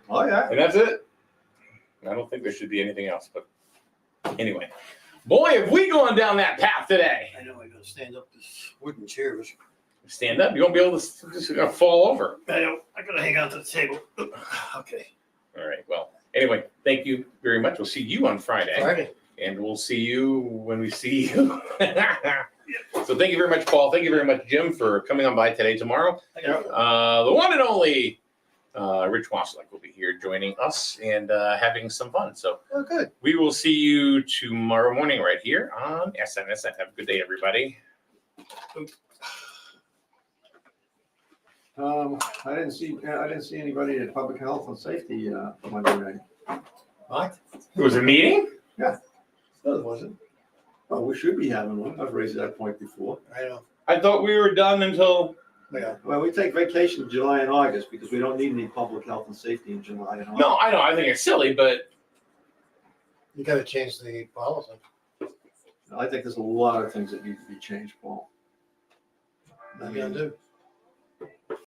Oh yeah. and that's it. I don't think there should be anything else. But anyway, boy, have we gone down that path today. I know I gotta stand up this wooden chairs. Stand up. You won't be able to just gonna fall over. I know, I gotta hang on to the table. Okay. All right. Well, anyway, thank you very much. We'll see you on Friday. Friday. And we'll see you when we see you. So thank you very much, Paul. Thank you very much, Jim, for coming on by today, tomorrow. The one and only Rich Wasilek will be here joining us and having some fun. So Oh, good. we will see you tomorrow morning right here on SNSN. Have a good day, everybody. I didn't see anybody at Public Health and Safety Monday night. What? It was a meeting? No, it wasn't. Well, we should be having one. I've raised that point before. I know. I thought we were done until. Yeah. Well, we take vacation in July and August because we don't need any public health and safety in July and August. No, I know. I think it's silly, but You gotta change the policy. I think there's a lot of things that need to be changed, Paul. What are you gonna do?